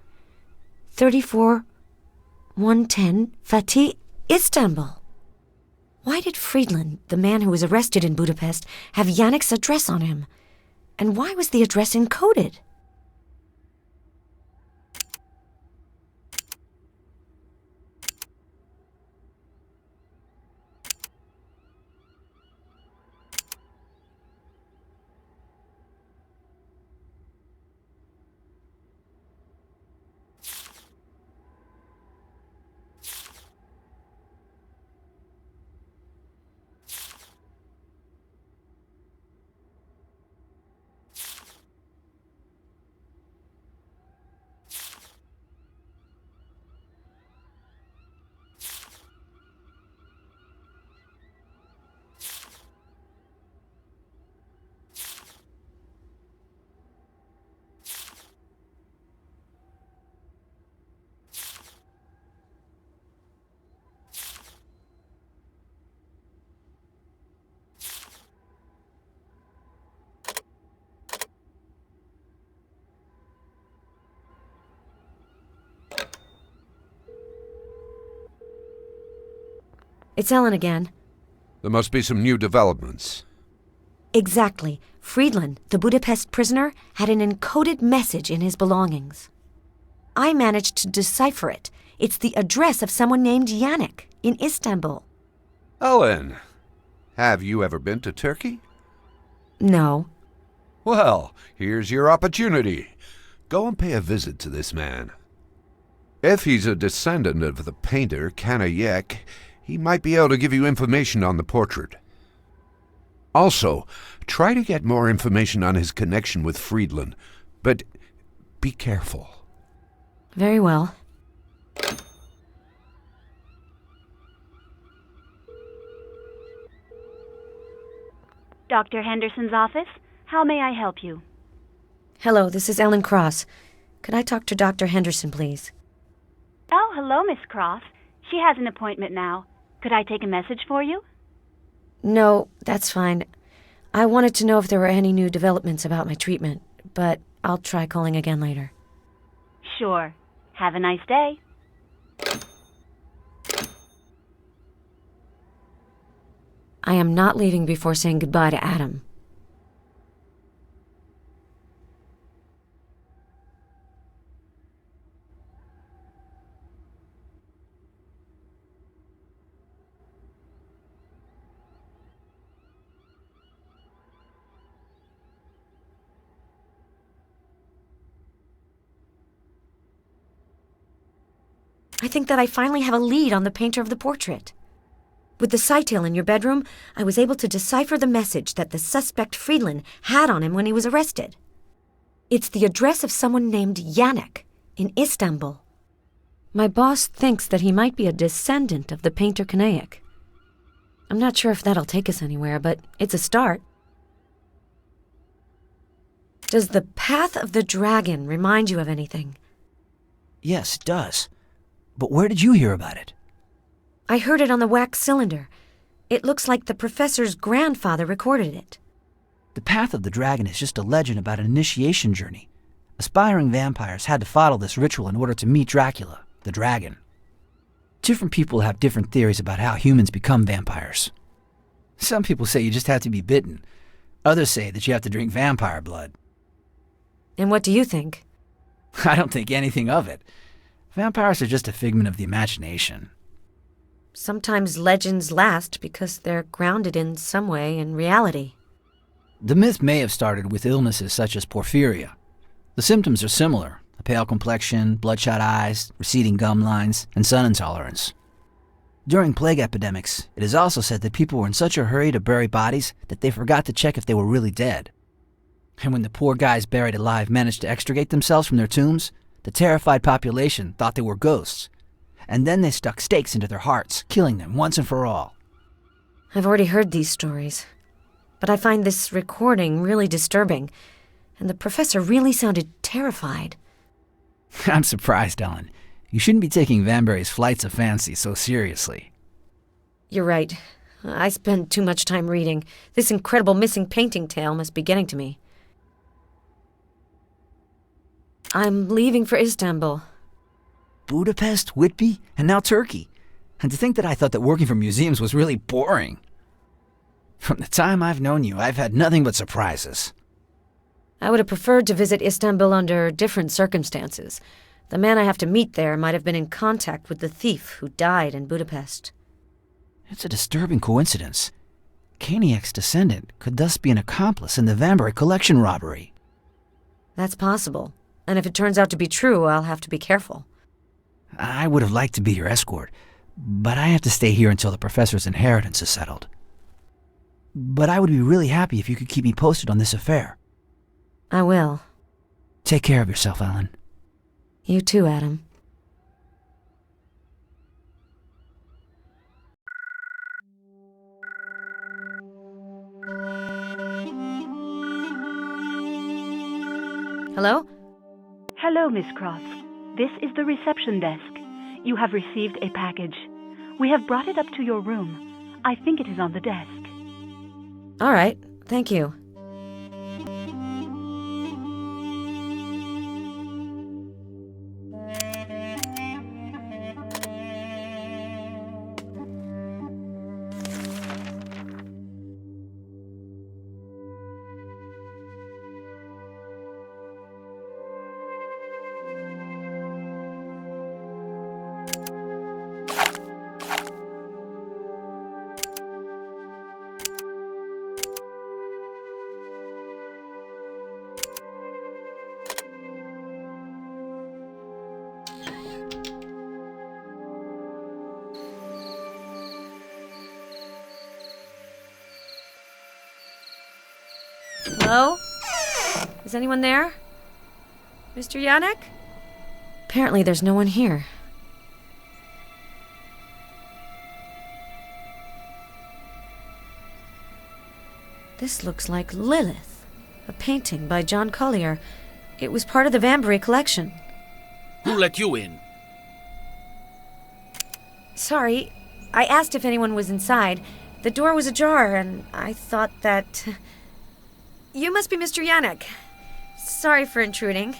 34 110 Fatih, Istanbul. Why did Friedland, the man who was arrested in Budapest, have Yannick's address on him? And why was the address encoded? It's Ellen again. There must be some new developments. Exactly. Friedland, the Budapest prisoner, had an encoded message in his belongings. I managed to decipher it. It's the address of someone named Yannick in Istanbul. Ellen, have you ever been to Turkey? No. Well, here's your opportunity. Go and pay a visit to this man. If he's a descendant of the painter Kanayek, he might be able to give you information on the portrait. Also, try to get more information on his connection with Friedland, but be careful. Very well. Dr. Henderson's office? How may I help you? Hello, this is Ellen Cross. Could I talk to Dr. Henderson, please? Oh, hello, Miss Cross. She has an appointment now. Could I take a message for you? No, that's fine. I wanted to know if there were any new developments about my treatment, but I'll try calling again later. Sure. Have a nice day. I am not leaving before saying goodbye to Adam. I think that I finally have a lead on the painter of the portrait. With the sightail in your bedroom, I was able to decipher the message that the suspect Friedland had on him when he was arrested. It's the address of someone named Yannick in Istanbul. My boss thinks that he might be a descendant of the painter Kanaic. I'm not sure if that'll take us anywhere, but it's a start. Does the Path of the Dragon remind you of anything? Yes, it does. But where did you hear about it? I heard it on the wax cylinder. It looks like the professor's grandfather recorded it. The Path of the Dragon is just a legend about an initiation journey. Aspiring vampires had to follow this ritual in order to meet Dracula, the dragon. Different people have different theories about how humans become vampires. Some people say you just have to be bitten. Others say that you have to drink vampire blood. And what do you think? I don't think anything of it. Vampires are just a figment of the imagination. Sometimes legends last because they're grounded in some way in reality. The myth may have started with illnesses such as porphyria. The symptoms are similar: a pale complexion, bloodshot eyes, receding gum lines, and sun intolerance. During plague epidemics, it is also said that people were in such a hurry to bury bodies that they forgot to check if they were really dead. And when the poor guys buried alive managed to extricate themselves from their tombs, the terrified population thought they were ghosts. And then they stuck stakes into their hearts, killing them once and for all. I've already heard these stories, but I find this recording really disturbing, and the professor really sounded terrified. I'm surprised, Ellen. You shouldn't be taking Vanbury's flights of fancy so seriously. You're right. I spend too much time reading. This incredible missing painting tale must be getting to me. I'm leaving for Istanbul. Budapest, Whitby, and now Turkey. And to think that I thought that working for museums was really boring. From the time I've known you, I've had nothing but surprises. I would have preferred to visit Istanbul under different circumstances. The man I have to meet there might have been in contact with the thief who died in Budapest. It's a disturbing coincidence. Kaniak's descendant could thus be an accomplice in the Vanbury collection robbery. That's possible. And if it turns out to be true, I'll have to be careful. I would have liked to be your escort, but I have to stay here until the professor's inheritance is settled. But I would be really happy if you could keep me posted on this affair. I will. Take care of yourself, Ellen. You too, Adam. Hello? Hello, Miss Cross. This is the reception desk. You have received a package. We have brought it up to your room. I think it is on the desk. All right. Thank you. Hello? Is anyone there? Mr. Yannick? Apparently there's no one here. This looks like Lilith, a painting by John Collier. It was part of the Vanbury collection. Who let you in? Sorry, I asked if anyone was inside. The door was ajar, and I thought that... You must be Mr. Yannick. Sorry for intruding.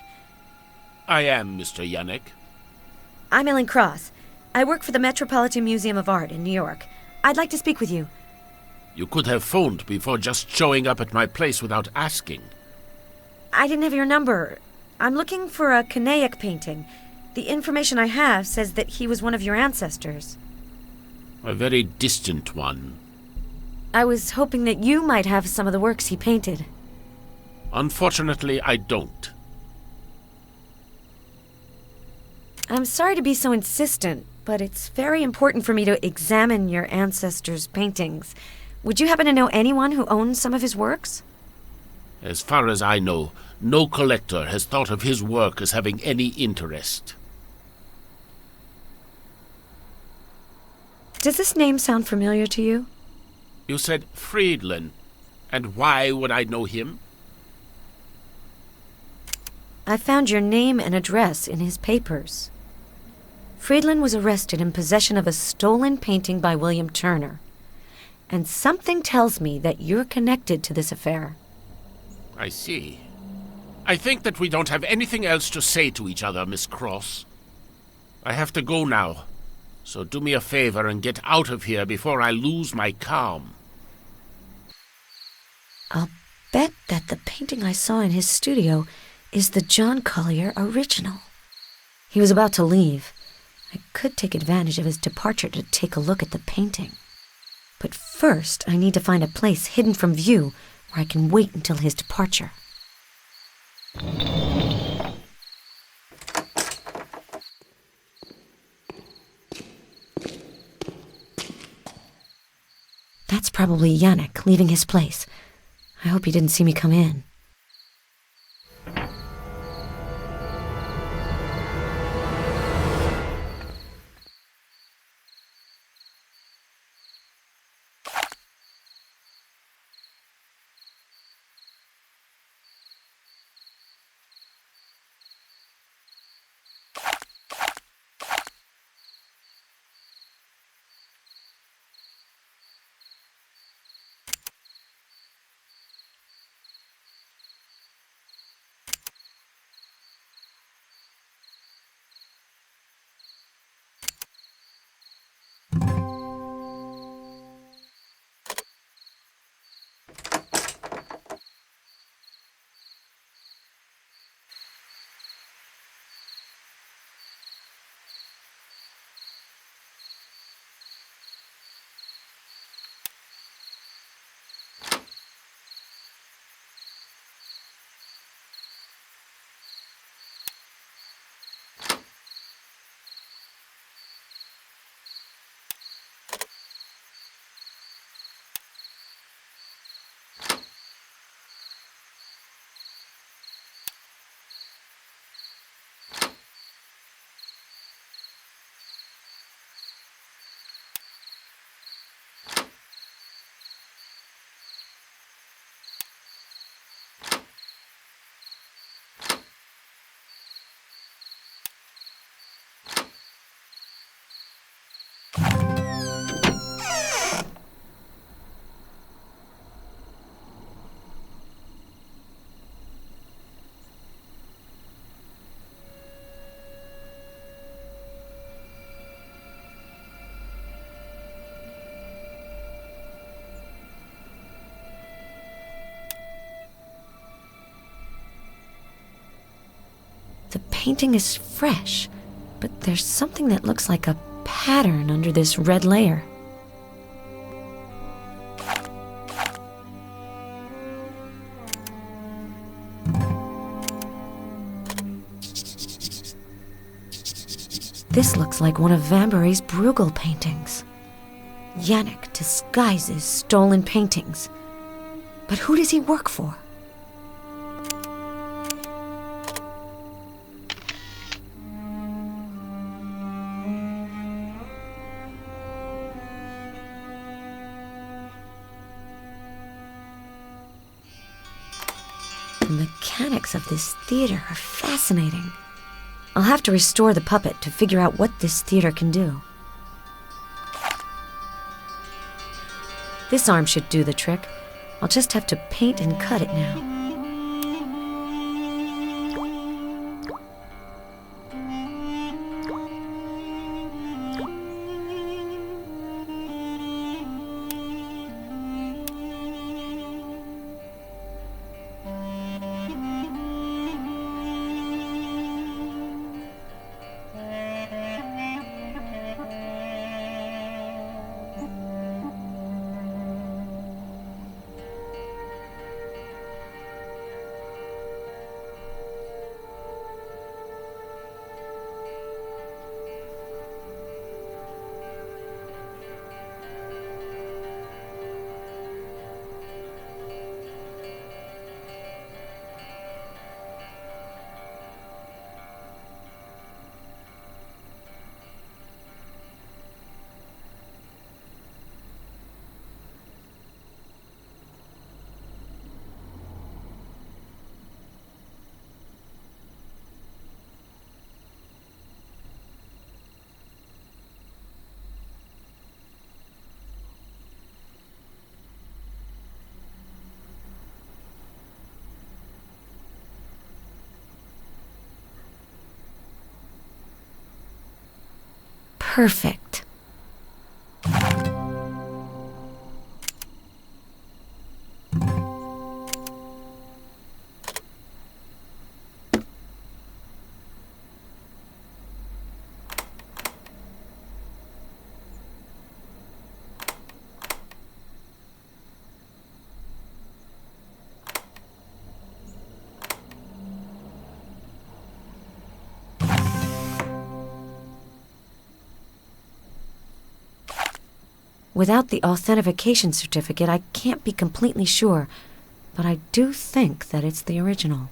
I am Mr. Yannick. I'm Ellen Cross. I work for the Metropolitan Museum of Art in New York. I'd like to speak with you. You could have phoned before just showing up at my place without asking. I didn't have your number. I'm looking for a Canaic painting. The information I have says that he was one of your ancestors. A very distant one. I was hoping that you might have some of the works he painted. Unfortunately, I don't. I'm sorry to be so insistent, but it's very important for me to examine your ancestors' paintings. Would you happen to know anyone who owns some of his works? As far as I know, no collector has thought of his work as having any interest. Does this name sound familiar to you? You said Friedland, and why would I know him? I found your name and address in his papers. Friedland was arrested in possession of a stolen painting by William Turner. And something tells me that you're connected to this affair. I see. I think that we don't have anything else to say to each other, Miss Cross. I have to go now, so do me a favor and get out of here before I lose my calm. I'll bet that the painting I saw in his studio is the John Collier original. He was about to leave. I could take advantage of his departure to take a look at the painting. But first, I need to find a place hidden from view where I can wait until his departure. That's probably Yannick leaving his place. I hope he didn't see me come in. The painting is fresh, but there's something that looks like a pattern under this red layer. This looks like one of Vanbury's Bruegel paintings. Yannick disguises stolen paintings. But who does he work for? mechanics of this theater are fascinating. I'll have to restore the puppet to figure out what this theater can do. This arm should do the trick. I'll just have to paint and cut it now. Perfect. Without the authentication certificate, I can't be completely sure, but I do think that it's the original.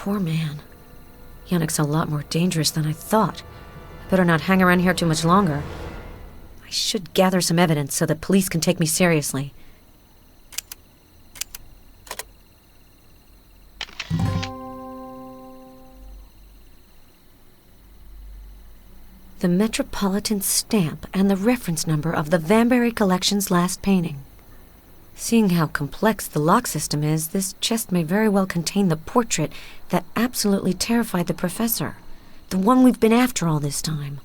Poor man. Yannick's a lot more dangerous than I thought. I better not hang around here too much longer. I should gather some evidence so that police can take me seriously. The Metropolitan stamp and the reference number of the Vanbury Collection's last painting. Seeing how complex the lock system is, this chest may very well contain the portrait that absolutely terrified the professor, the one we've been after all this time.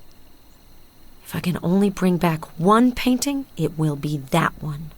If I can only bring back one painting, it will be that one.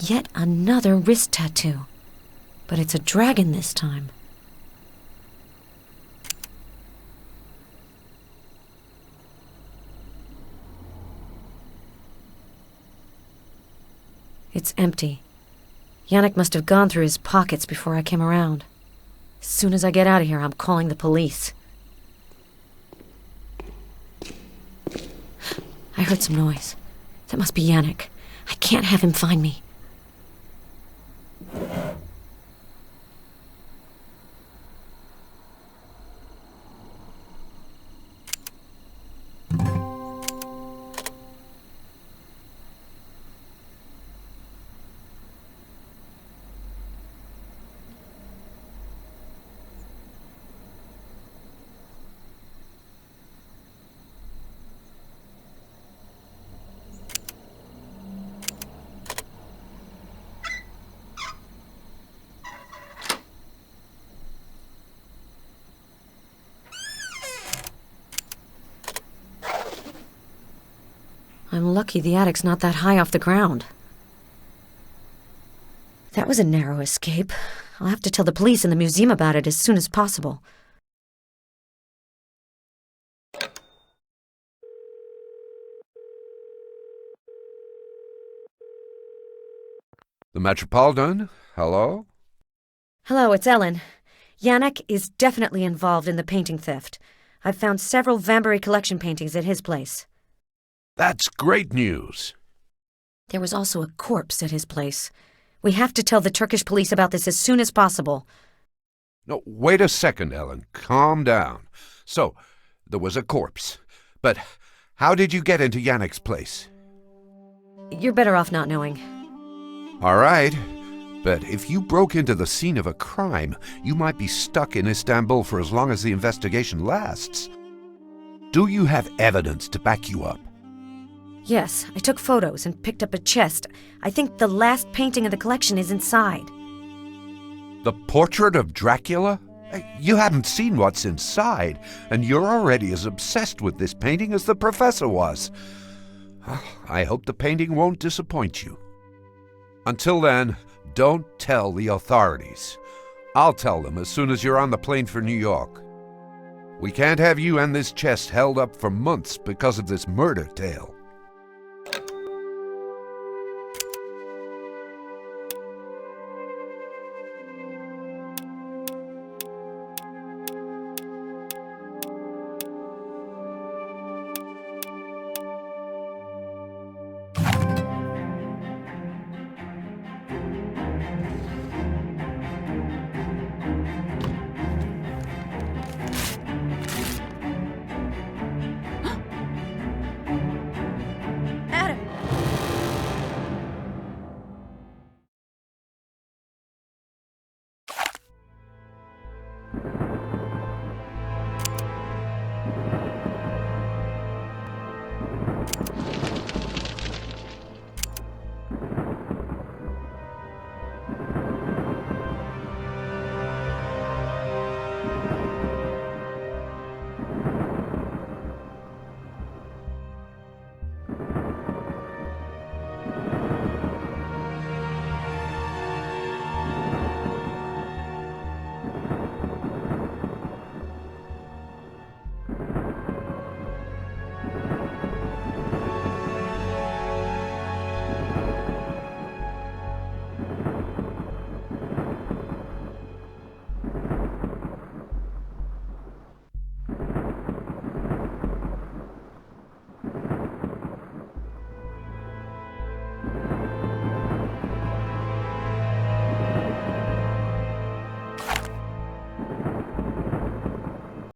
Yet another wrist tattoo. But it's a dragon this time. It's empty. Yannick must have gone through his pockets before I came around. As soon as I get out of here, I'm calling the police. I heard some noise. That must be Yannick. I can't have him find me. I'm lucky the attic's not that high off the ground. That was a narrow escape. I'll have to tell the police and the museum about it as soon as possible. The Metropolitan? Hello? Hello, it's Ellen. Yannick is definitely involved in the painting theft. I've found several Vanbury collection paintings at his place. That's great news. There was also a corpse at his place. We have to tell the Turkish police about this as soon as possible. No, wait a second, Ellen. Calm down. So, there was a corpse. But how did you get into Yannick's place? You're better off not knowing. All right. But if you broke into the scene of a crime, you might be stuck in Istanbul for as long as the investigation lasts. Do you have evidence to back you up? Yes, I took photos and picked up a chest. I think the last painting of the collection is inside. The portrait of Dracula? You haven't seen what's inside, and you're already as obsessed with this painting as the professor was. I hope the painting won't disappoint you. Until then, don't tell the authorities. I'll tell them as soon as you're on the plane for New York. We can't have you and this chest held up for months because of this murder tale.